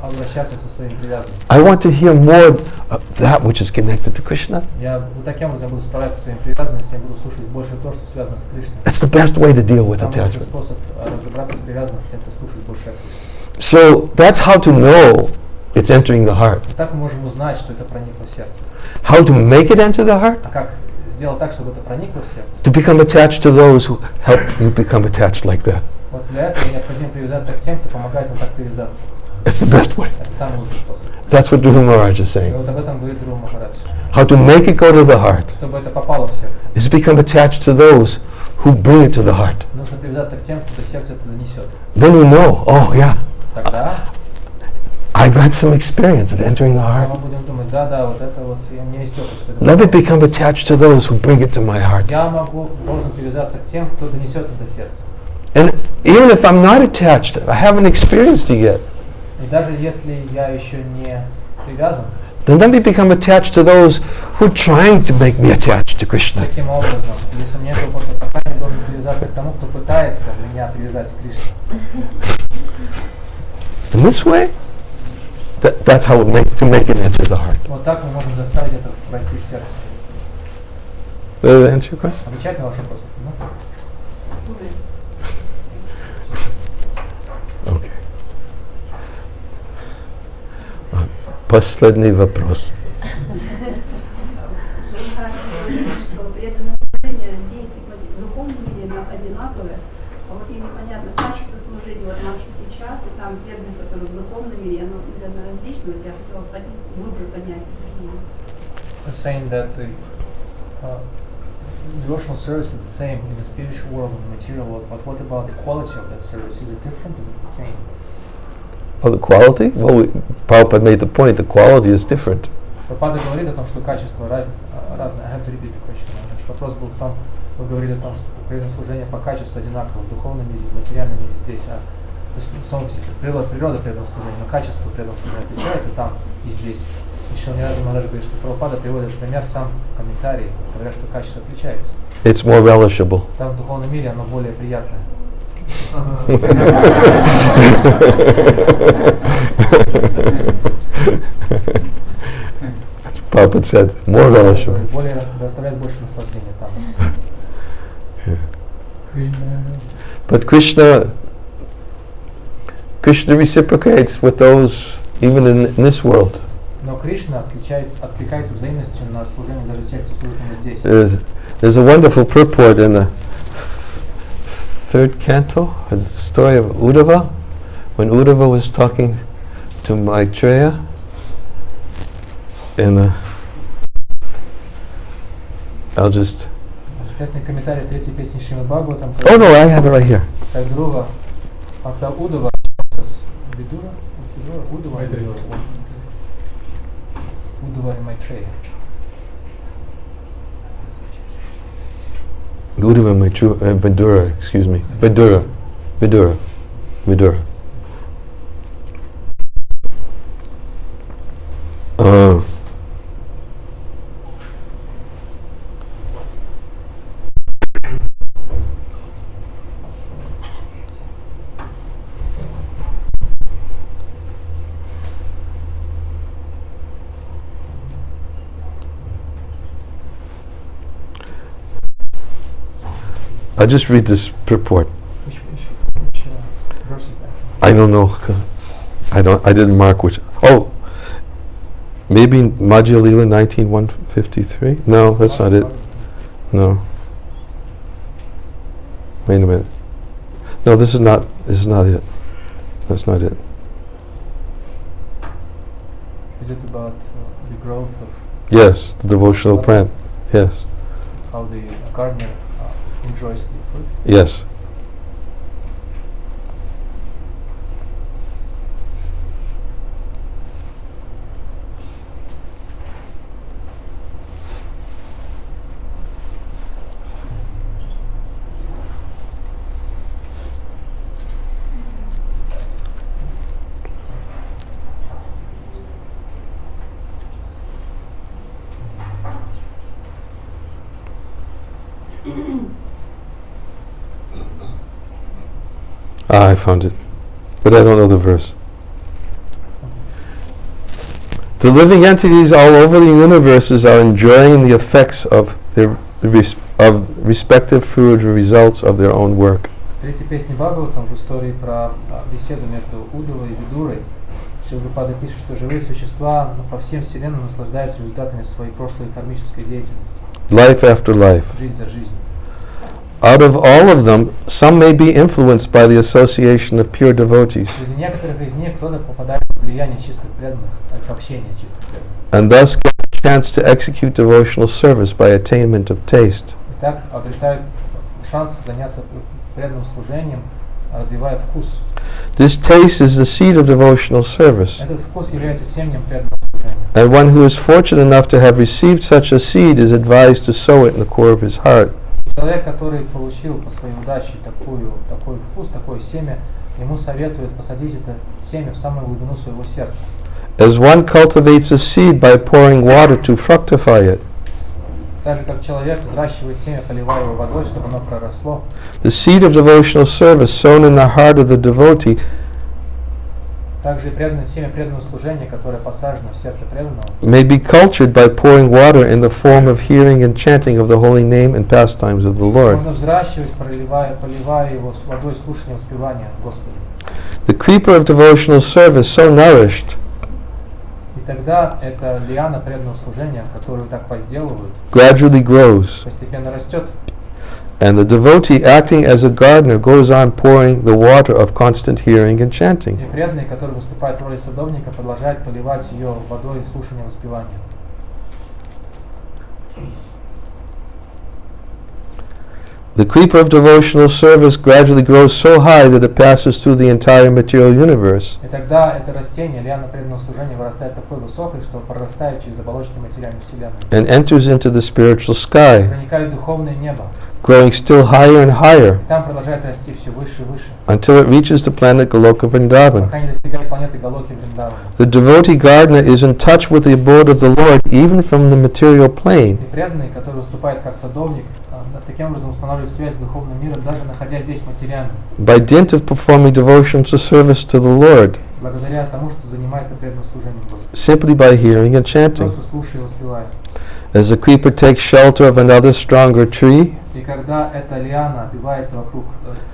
обращаться со своими привязанностями. I want to hear more of that which is connected to Krishna. Я вот таким образом буду справляться со своими привязанностями, буду слушать больше то, что связано с Кришной. That's the best way to deal with Самый лучший attachment. способ разобраться с привязанностью — это слушать больше о Кришне. So that's how to know it's entering the heart. И так мы можем узнать, что это проникло в сердце. How to make it enter the heart? А как сделать так, чтобы это проникло в сердце? To become attached to those who help you become attached like that. Вот для этого необходимо привязаться к тем, кто помогает вам так привязаться. That's the best way. Это самый лучший способ. That's what Dhruva Maharaj is И saying. вот об этом говорит Dhruva Maharaj. How to make it go to the heart Чтобы это попало в сердце, is to become attached to those who bring it to the heart. нужно привязаться к тем, кто до сердца это донесет. Then we know, oh yeah, Тогда I've had some experience of entering the мы heart. будем думать, да, вот это вот, у меня есть опыт, что это. Let me become attached to those who bring it to my heart. Я должен привязаться к тем, кто донесет это сердце. And even if I'm not attached, I haven't experienced it yet, И даже если я еще не привязан, then let me become attached to those who are trying to make me attached to Krishna. таким образом, если у меня этого опыта пока, я должен привязаться к тому, кто пытается меня привязать к Кришне. In this way, that's how to make it enter the heart. Вот так мы можем заставить это пройти в сердце. Does that answer your question? Отвечать на ваш вопрос? Да? Okay. Последний вопрос. Что преданное служение здесь и в духовном мире одинаковое, а вот и непонятно качество служения вот наше сейчас, и там преданное, которое в духовном мире, оно, наверное, различно, я хотела глубже понять. Saying that the devotional service is the same in the spiritual world and the material world, but what about the quality of that service? Is it different? Is it the same? Oh, the quality? Well, Prabhupada made the point, the quality is different. Прабхупада говорит о том, что качество разное. I have to repeat the question. Вопрос был в том, вы говорили о том, что преданное служение по качеству одинаково в духовном мире, в материальном мире здесь, то есть природа преданного служения, но качество преданного служения отличается там и здесь. Еще Ниранджана Махарадж говорит, что Прабхупада приводит пример сам в комментарии, говорят, что качество отличается. It's more relishable. Там в духовном мире оно более приятное. Prabhupada said, more relishable. Более доставляет больше наслаждения там. But Krishna reciprocates with those even in this world. Но Кришна откликается взаимностью на служение даже тех, кто служит ему здесь. There's a wonderful purport in the third canto, the story of Uddhava, when Uddhava was talking to Maitreya in I'll just... комментарий третьей песни Шримад Бхагаватам. Oh no, I have it right here. Когда Удава с Удава и Майтрея. Uddhava and Vidura, excuse me. Vidura. I'll just read this purport. Which verse is that? I don't know, because I didn't mark which. Oh, maybe Madhya Lila 19:153. No, that's not it. No. Wait a minute. No, this is not it. That's not it. Is it about the growth of? Yes, the devotional plant. Yes. How the gardener enjoys the fruit? Yes. I found it, but I don't know the verse. The living entities all over the universes are enjoying the effects of their respective fruit results of their own work. Третья песня Бхагаватам в истории про беседу между Уддавой и Видурой. Прабхупада пишет, что живые существа по всем вселенным наслаждаются результатами своей прошлой кармической деятельности. Life after life. Жизнь за жизнью. Out of all of them, some may be influenced by the association of pure devotees. And thus get the chance to execute devotional service by attainment of taste. This taste is the seed of devotional service. And one who is fortunate enough to have received such a seed is advised to sow it in the core of his heart. Человек, который получил по своей удаче такой вкус, такое семя, ему советуют посадить это семя в самую глубину своего сердца. As one cultivates a seed by pouring water to fructify it. Так же, как человек взращивает семя, поливая его водой, чтобы оно проросло. The seed of devotional service sown in the heart of the devotee Также семя преданного служения, которое посажено в сердце преданного, may be cultured by pouring water in the form of hearing and chanting of the holy name and pastimes of the Lord. Можно взращивать, поливая его с водой, слушанием, воспевания Господа. The creeper of devotional service, so nourished, И тогда эта лиана преданного служения, которую так возделывают, gradually grows, постепенно растет. and the devotee acting as a gardener goes on pouring the water of constant hearing and chanting. И преданный, который выступает в роли садовника, продолжает поливать ее водой, слушанием, воспеванием. The creeper of devotional service gradually grows so high that it passes through the entire material universe. И тогда это растение, лиана преданного служения, вырастает такой высокой, что прорастает через оболочки материальной вселенной. And enters into the spiritual sky, Проникает в духовное небо. growing still higher and higher, И там продолжает расти все выше и выше, until it reaches the planet Goloka Vrindavan. пока не достигает планеты Галоки Вриндавана. The devotee gardener is in touch with the abode of the Lord even from the material plane. И преданный, который выступает как садовник, таким образом устанавливает связь с духовным миром, даже находясь здесь материально. By dint of performing devotional service to the Lord, Благодаря тому, что занимается преданным служением Господу. simply by hearing and chanting. Просто слушая и воспевая. As the creeper takes shelter of another stronger tree, И когда эта лиана обвивается вокруг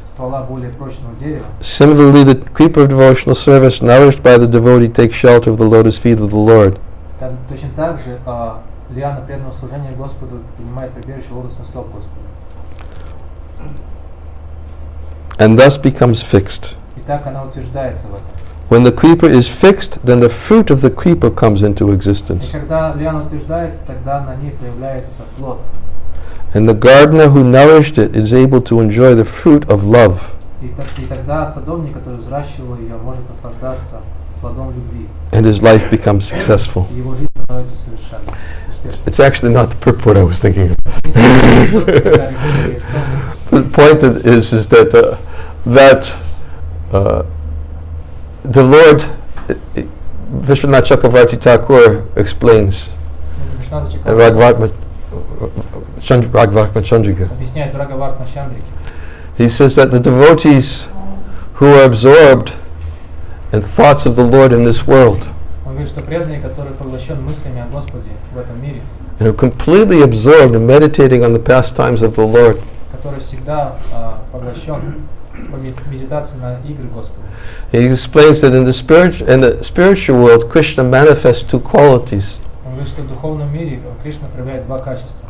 ствола более прочного дерева, similarly the creeper of devotional service nourished by the devotee takes shelter of the lotus feet of the Lord. Точно так же лиана преданного служения Господу принимает прибежище лотосных стоп Господа. And thus becomes fixed. И так она утверждается в этом. When the creeper is fixed, then the fruit of the creeper comes into И existence. когда лиана утверждается, тогда на ней появляется плод. And the gardener who nourished it is able to enjoy the fruit of love. И тогда садовник, который взращивал ее, может наслаждаться плодом любви. And his life becomes successful. И его жизнь становится совершенно успешной. It's actually not the purport I was thinking of. The point is that the Lord, Vishwanath Chakravarti Thakur explains in Ragvartma Chandrika. Объясняет в Рагавартма Чандрике. He says that the devotees who are absorbed in thoughts of the Lord in this world, Он говорит, что преданные, которые поглощены мыслями о Господе в этом мире, and are completely absorbed in meditating on the pastimes of the Lord, который всегда поглощен по медитации на игры Господа. he explains that in the spiritual world, Krishna manifests two qualities. Он говорит, что в духовном мире Кришна проявляет два качества.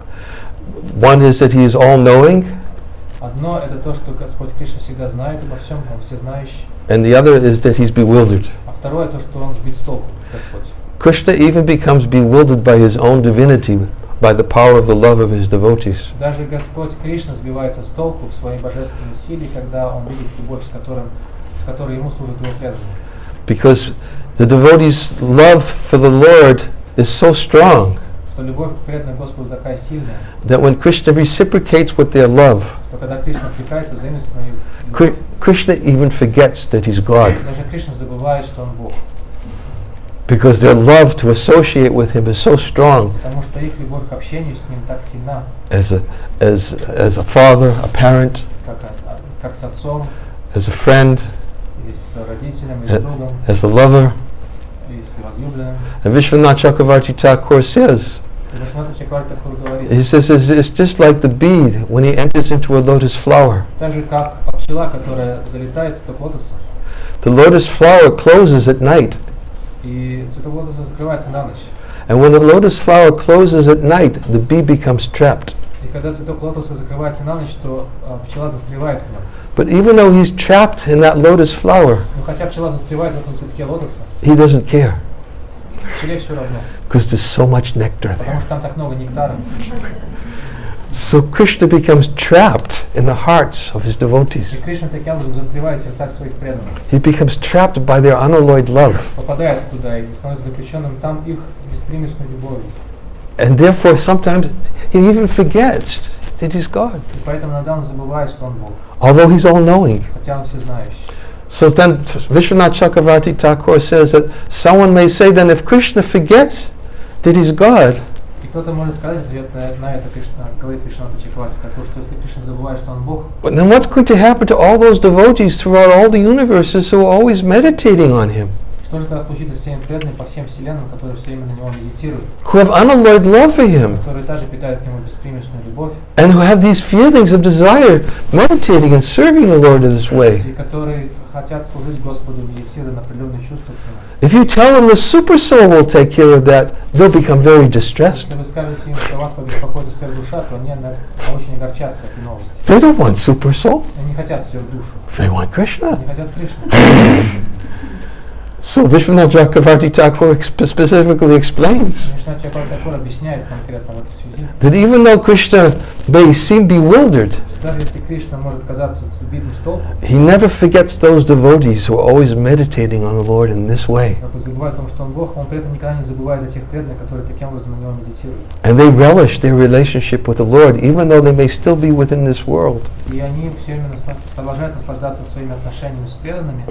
One is that he is all-knowing, Одно это то, что Господь Кришна всегда знает обо всем, Он всезнающий. and the other is that he's bewildered. А второе то, что Он сбит с толку, Господь. Krishna even becomes bewildered by his own divinity, by the power of the love of his devotees. Даже Господь Кришна сбивается с толку в своей божественной силе, когда Он видит любовь, с которой Ему служат Его преданные. Because the devotees' love for the Lord is so strong Что любовь к преданным Господу такая сильная, that when Krishna reciprocates with their love, что когда Кришна откликается взаимностью на любовь, Krishna even forgets that he's God. даже Кришна забывает, что Он Бог. Because their love to associate with him is so strong Потому что их любовь к общению с Ним так сильна, as a father, a parent, как с отцом, as a friend, или с родителем, или с другом, as a lover. или с возлюбленным. And Vishwanath Chakravarti Thakur says, И Вишванатха Чакраварти Тхакур говорит, he says it's just like the bee when he enters into a lotus flower. так же как пчела, которая залетает в цветок лотоса, The lotus flower closes at night. и цветок лотоса закрывается на ночь. And when the lotus flower closes at night, the bee becomes trapped. И когда цветок лотоса закрывается на ночь, то пчела застревает в нем. But even though he's trapped in that lotus flower, Но хотя пчела застревает в этом цветке лотоса, he doesn't care пчеле все равно, because there's so much nectar потому there. что там так много нектара. So Krishna becomes trapped in the hearts of his И devotees. Кришна таким образом застревает в сердцах своих преданных, He becomes trapped by their unalloyed love. попадает туда и становится заключенным там их беспримесной любовью. And therefore sometimes he even forgets that he's God, И поэтому иногда он забывает, что он Бог, although he's all-knowing. хотя он всезнающий. So then Vishwanath Chakravarti Thakur says that someone may say then if Krishna forgets that he's God, И кто-то может сказать, ответ на это Кришна, говорит Вишванатха Чакраварти Тхакур, что если Кришна забывает, что он Бог, then what's going to happen to all those devotees throughout all the universes who are always meditating on him, что же тогда случится с теми преданными по всем вселенным, которые все время на него медитируют, who have unalloyed love for him, которые также питают к нему беспримесную любовь, and who have these feelings of desire meditating and serving the Lord in this way? и которые хотят служить Господу, медитируя на определенные чувства к нему. If you tell them the super soul will take care of that, they'll become very distressed. Если вы скажете им, что вас побеспокоит сверхдуша, то они очень огорчатся этой новости. They don't want super soul. Они не хотят сверхдушу, They want Krishna. они хотят Кришну. So Vishwanath Chakravarti Thakur specifically explains Вишванатха Чакраварти Тхакур объясняет конкретно в этой связи, that even though Krishna may seem bewildered, что даже если Кришна может казаться сбитым с толку, he never forgets those devotees who are always meditating on the Lord in this way. как бы забывает о том, что он Бог, он при этом никогда не забывает о тех преданных, которые таким образом на него медитируют. And they relish their relationship with the Lord, even though they may still be within this world. И они все время продолжают наслаждаться своими отношениями с преданными,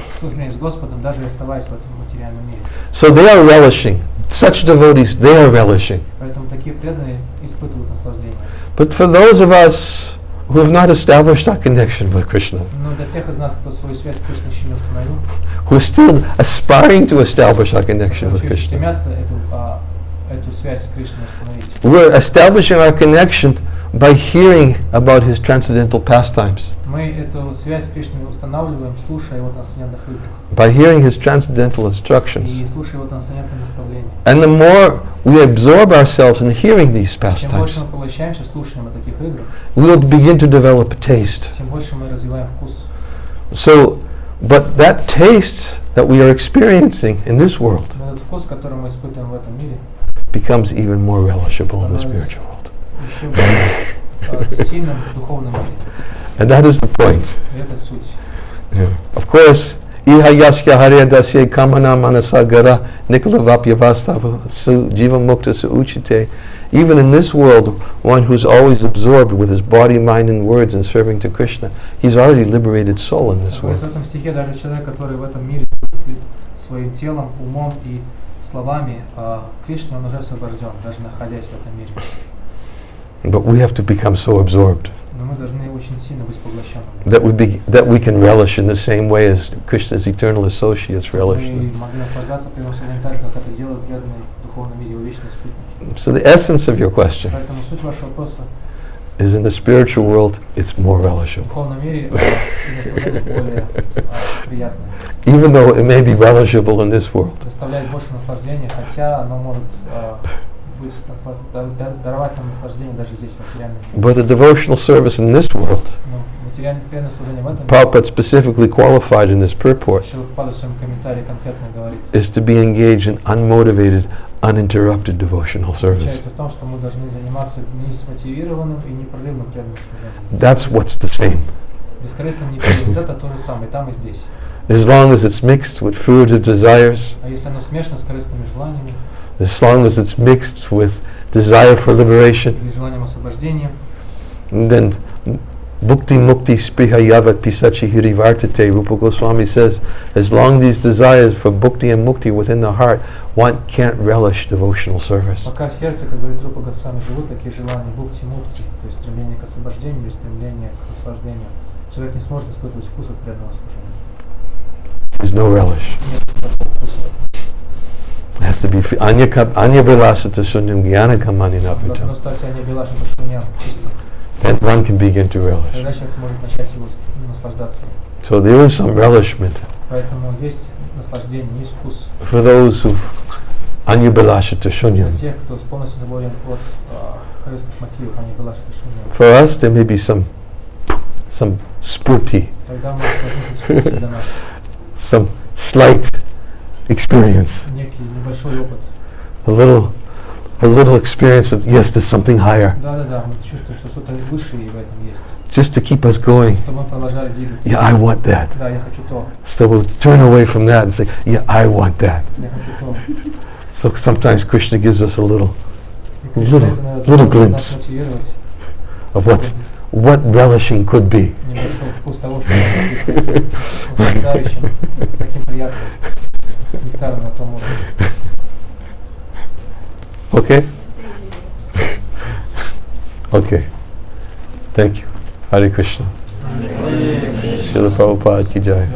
с Господом, даже оставаясь в этом материальном мире. So they are relishing. Such devotees, they are relishing. Поэтому такие преданные испытывают наслаждение. But for those of us who have not established our connection with Krishna, Но для тех из нас, кто свою связь с Кришной еще не установил, who are still aspiring to establish our connection with которые Krishna, стремятся эту связь с Кришной установить, we're establishing our connection by hearing about his transcendental pastimes. мы Мы эту связь с Кришной устанавливаем, слушая его трансцендентных игр. By hearing his transcendental instructions. И слушая его трансцендентные наставления. And the more we absorb ourselves in hearing these Чем больше pastimes, мы поглощаемся слушанием о таких играх, we'll begin to develop a taste. тем больше мы развиваем вкус. So, but that taste that we are experiencing in this world Но этот вкус, который мы испытываем в этом мире, becomes even more relishable in the spiritual world. еще более сильным в духовном мире. And that is the point. И это суть. Yeah. Of course, iha yashya harya dasya kamana manasagara nikalavapyavastavu su jiva mukta su uchite. Even in this world, one who's always absorbed with his body, mind, and words and serving to Krishna, he's already liberated soul in this world. В этом стихе даже человек, который в этом мире своим телом, умом и словами Кришны, он уже освобожден, даже находясь в этом мире. But we have to become so absorbed Но мы должны очень сильно быть поглощенными. that we can relish in the same way as Krishna's eternal associates relish. Мы могли наслаждаться преданным служением так же, как это делают преданные в духовном мире, его вечные спутники. So the essence of your question Поэтому суть вашего вопроса is in the spiritual world, it's more в relishable. духовном мире наслаждение более приятное. Even though it may be relishable in this world. Доставляет больше наслаждения, хотя оно может даровать нам наслаждение даже здесь, в материальном мире. But the devotional service in this world, Но материальное преданное служение в этом Prabhupada specifically qualified in this purport, Прабхупада в своем комментарии конкретно говорит, is to be engaged in unmotivated, uninterrupted devotional service. заключается в том, что мы должны заниматься не смотивированным и непрерывным преданным служением. That's what's the same. Бескорыстным непрерывным. Это то же самое, там и здесь. As long as it's mixed with fruitive desires, А если оно смешано с корыстными желаниями, as long as it's mixed with desire for liberation, или желанием освобождения, then bhukti mukti spriha yavat pisachi hirivartate. Rupa Goswami says, as long as these desires for bhukti and mukti within the heart, one can't relish devotional service. пока в сердце, как говорит Рупа Госвами, живут такие желания бхукти-мукти, то есть стремление к освобождению или стремление к наслаждению, человек не сможет испытывать вкус от преданного служения. There's no relish. Нет такого вкуса. It has to be anya vilasata sunyam jnana kamani navitam. Должно стать anya vilasata sunyam чисто. Then one can begin to relish. Тогда человек сможет начать его наслаждаться. So there is some relishment Поэтому есть наслаждение, есть вкус. for those who anya vilasata Для sunyam. тех, кто полностью свободен от корыстных мотивов, anya vilasata sunyam. For us, there may be some spurti, Тогда может возникнуть вкус для нас. some slight experience, Некий небольшой опыт. a little experience of, yes, there's something higher, Да, мы чувствуем, что что-то высшее в этом есть. just to keep us going. Чтобы мы продолжали двигаться. Yeah, I want that. Да, я хочу то. So we'll turn away from that and say, yeah, I want that. Я хочу то. So sometimes Krishna gives us a little И Кришна little может glimpse нас мотивировать. of what relishing could be. Небольшой вкус того, что может быть таким наслаждающим, таким приятным, нектарным на том уровне. Okay? Okay. Thank you. Hare Krishna. Srila Prabhupada ki jai.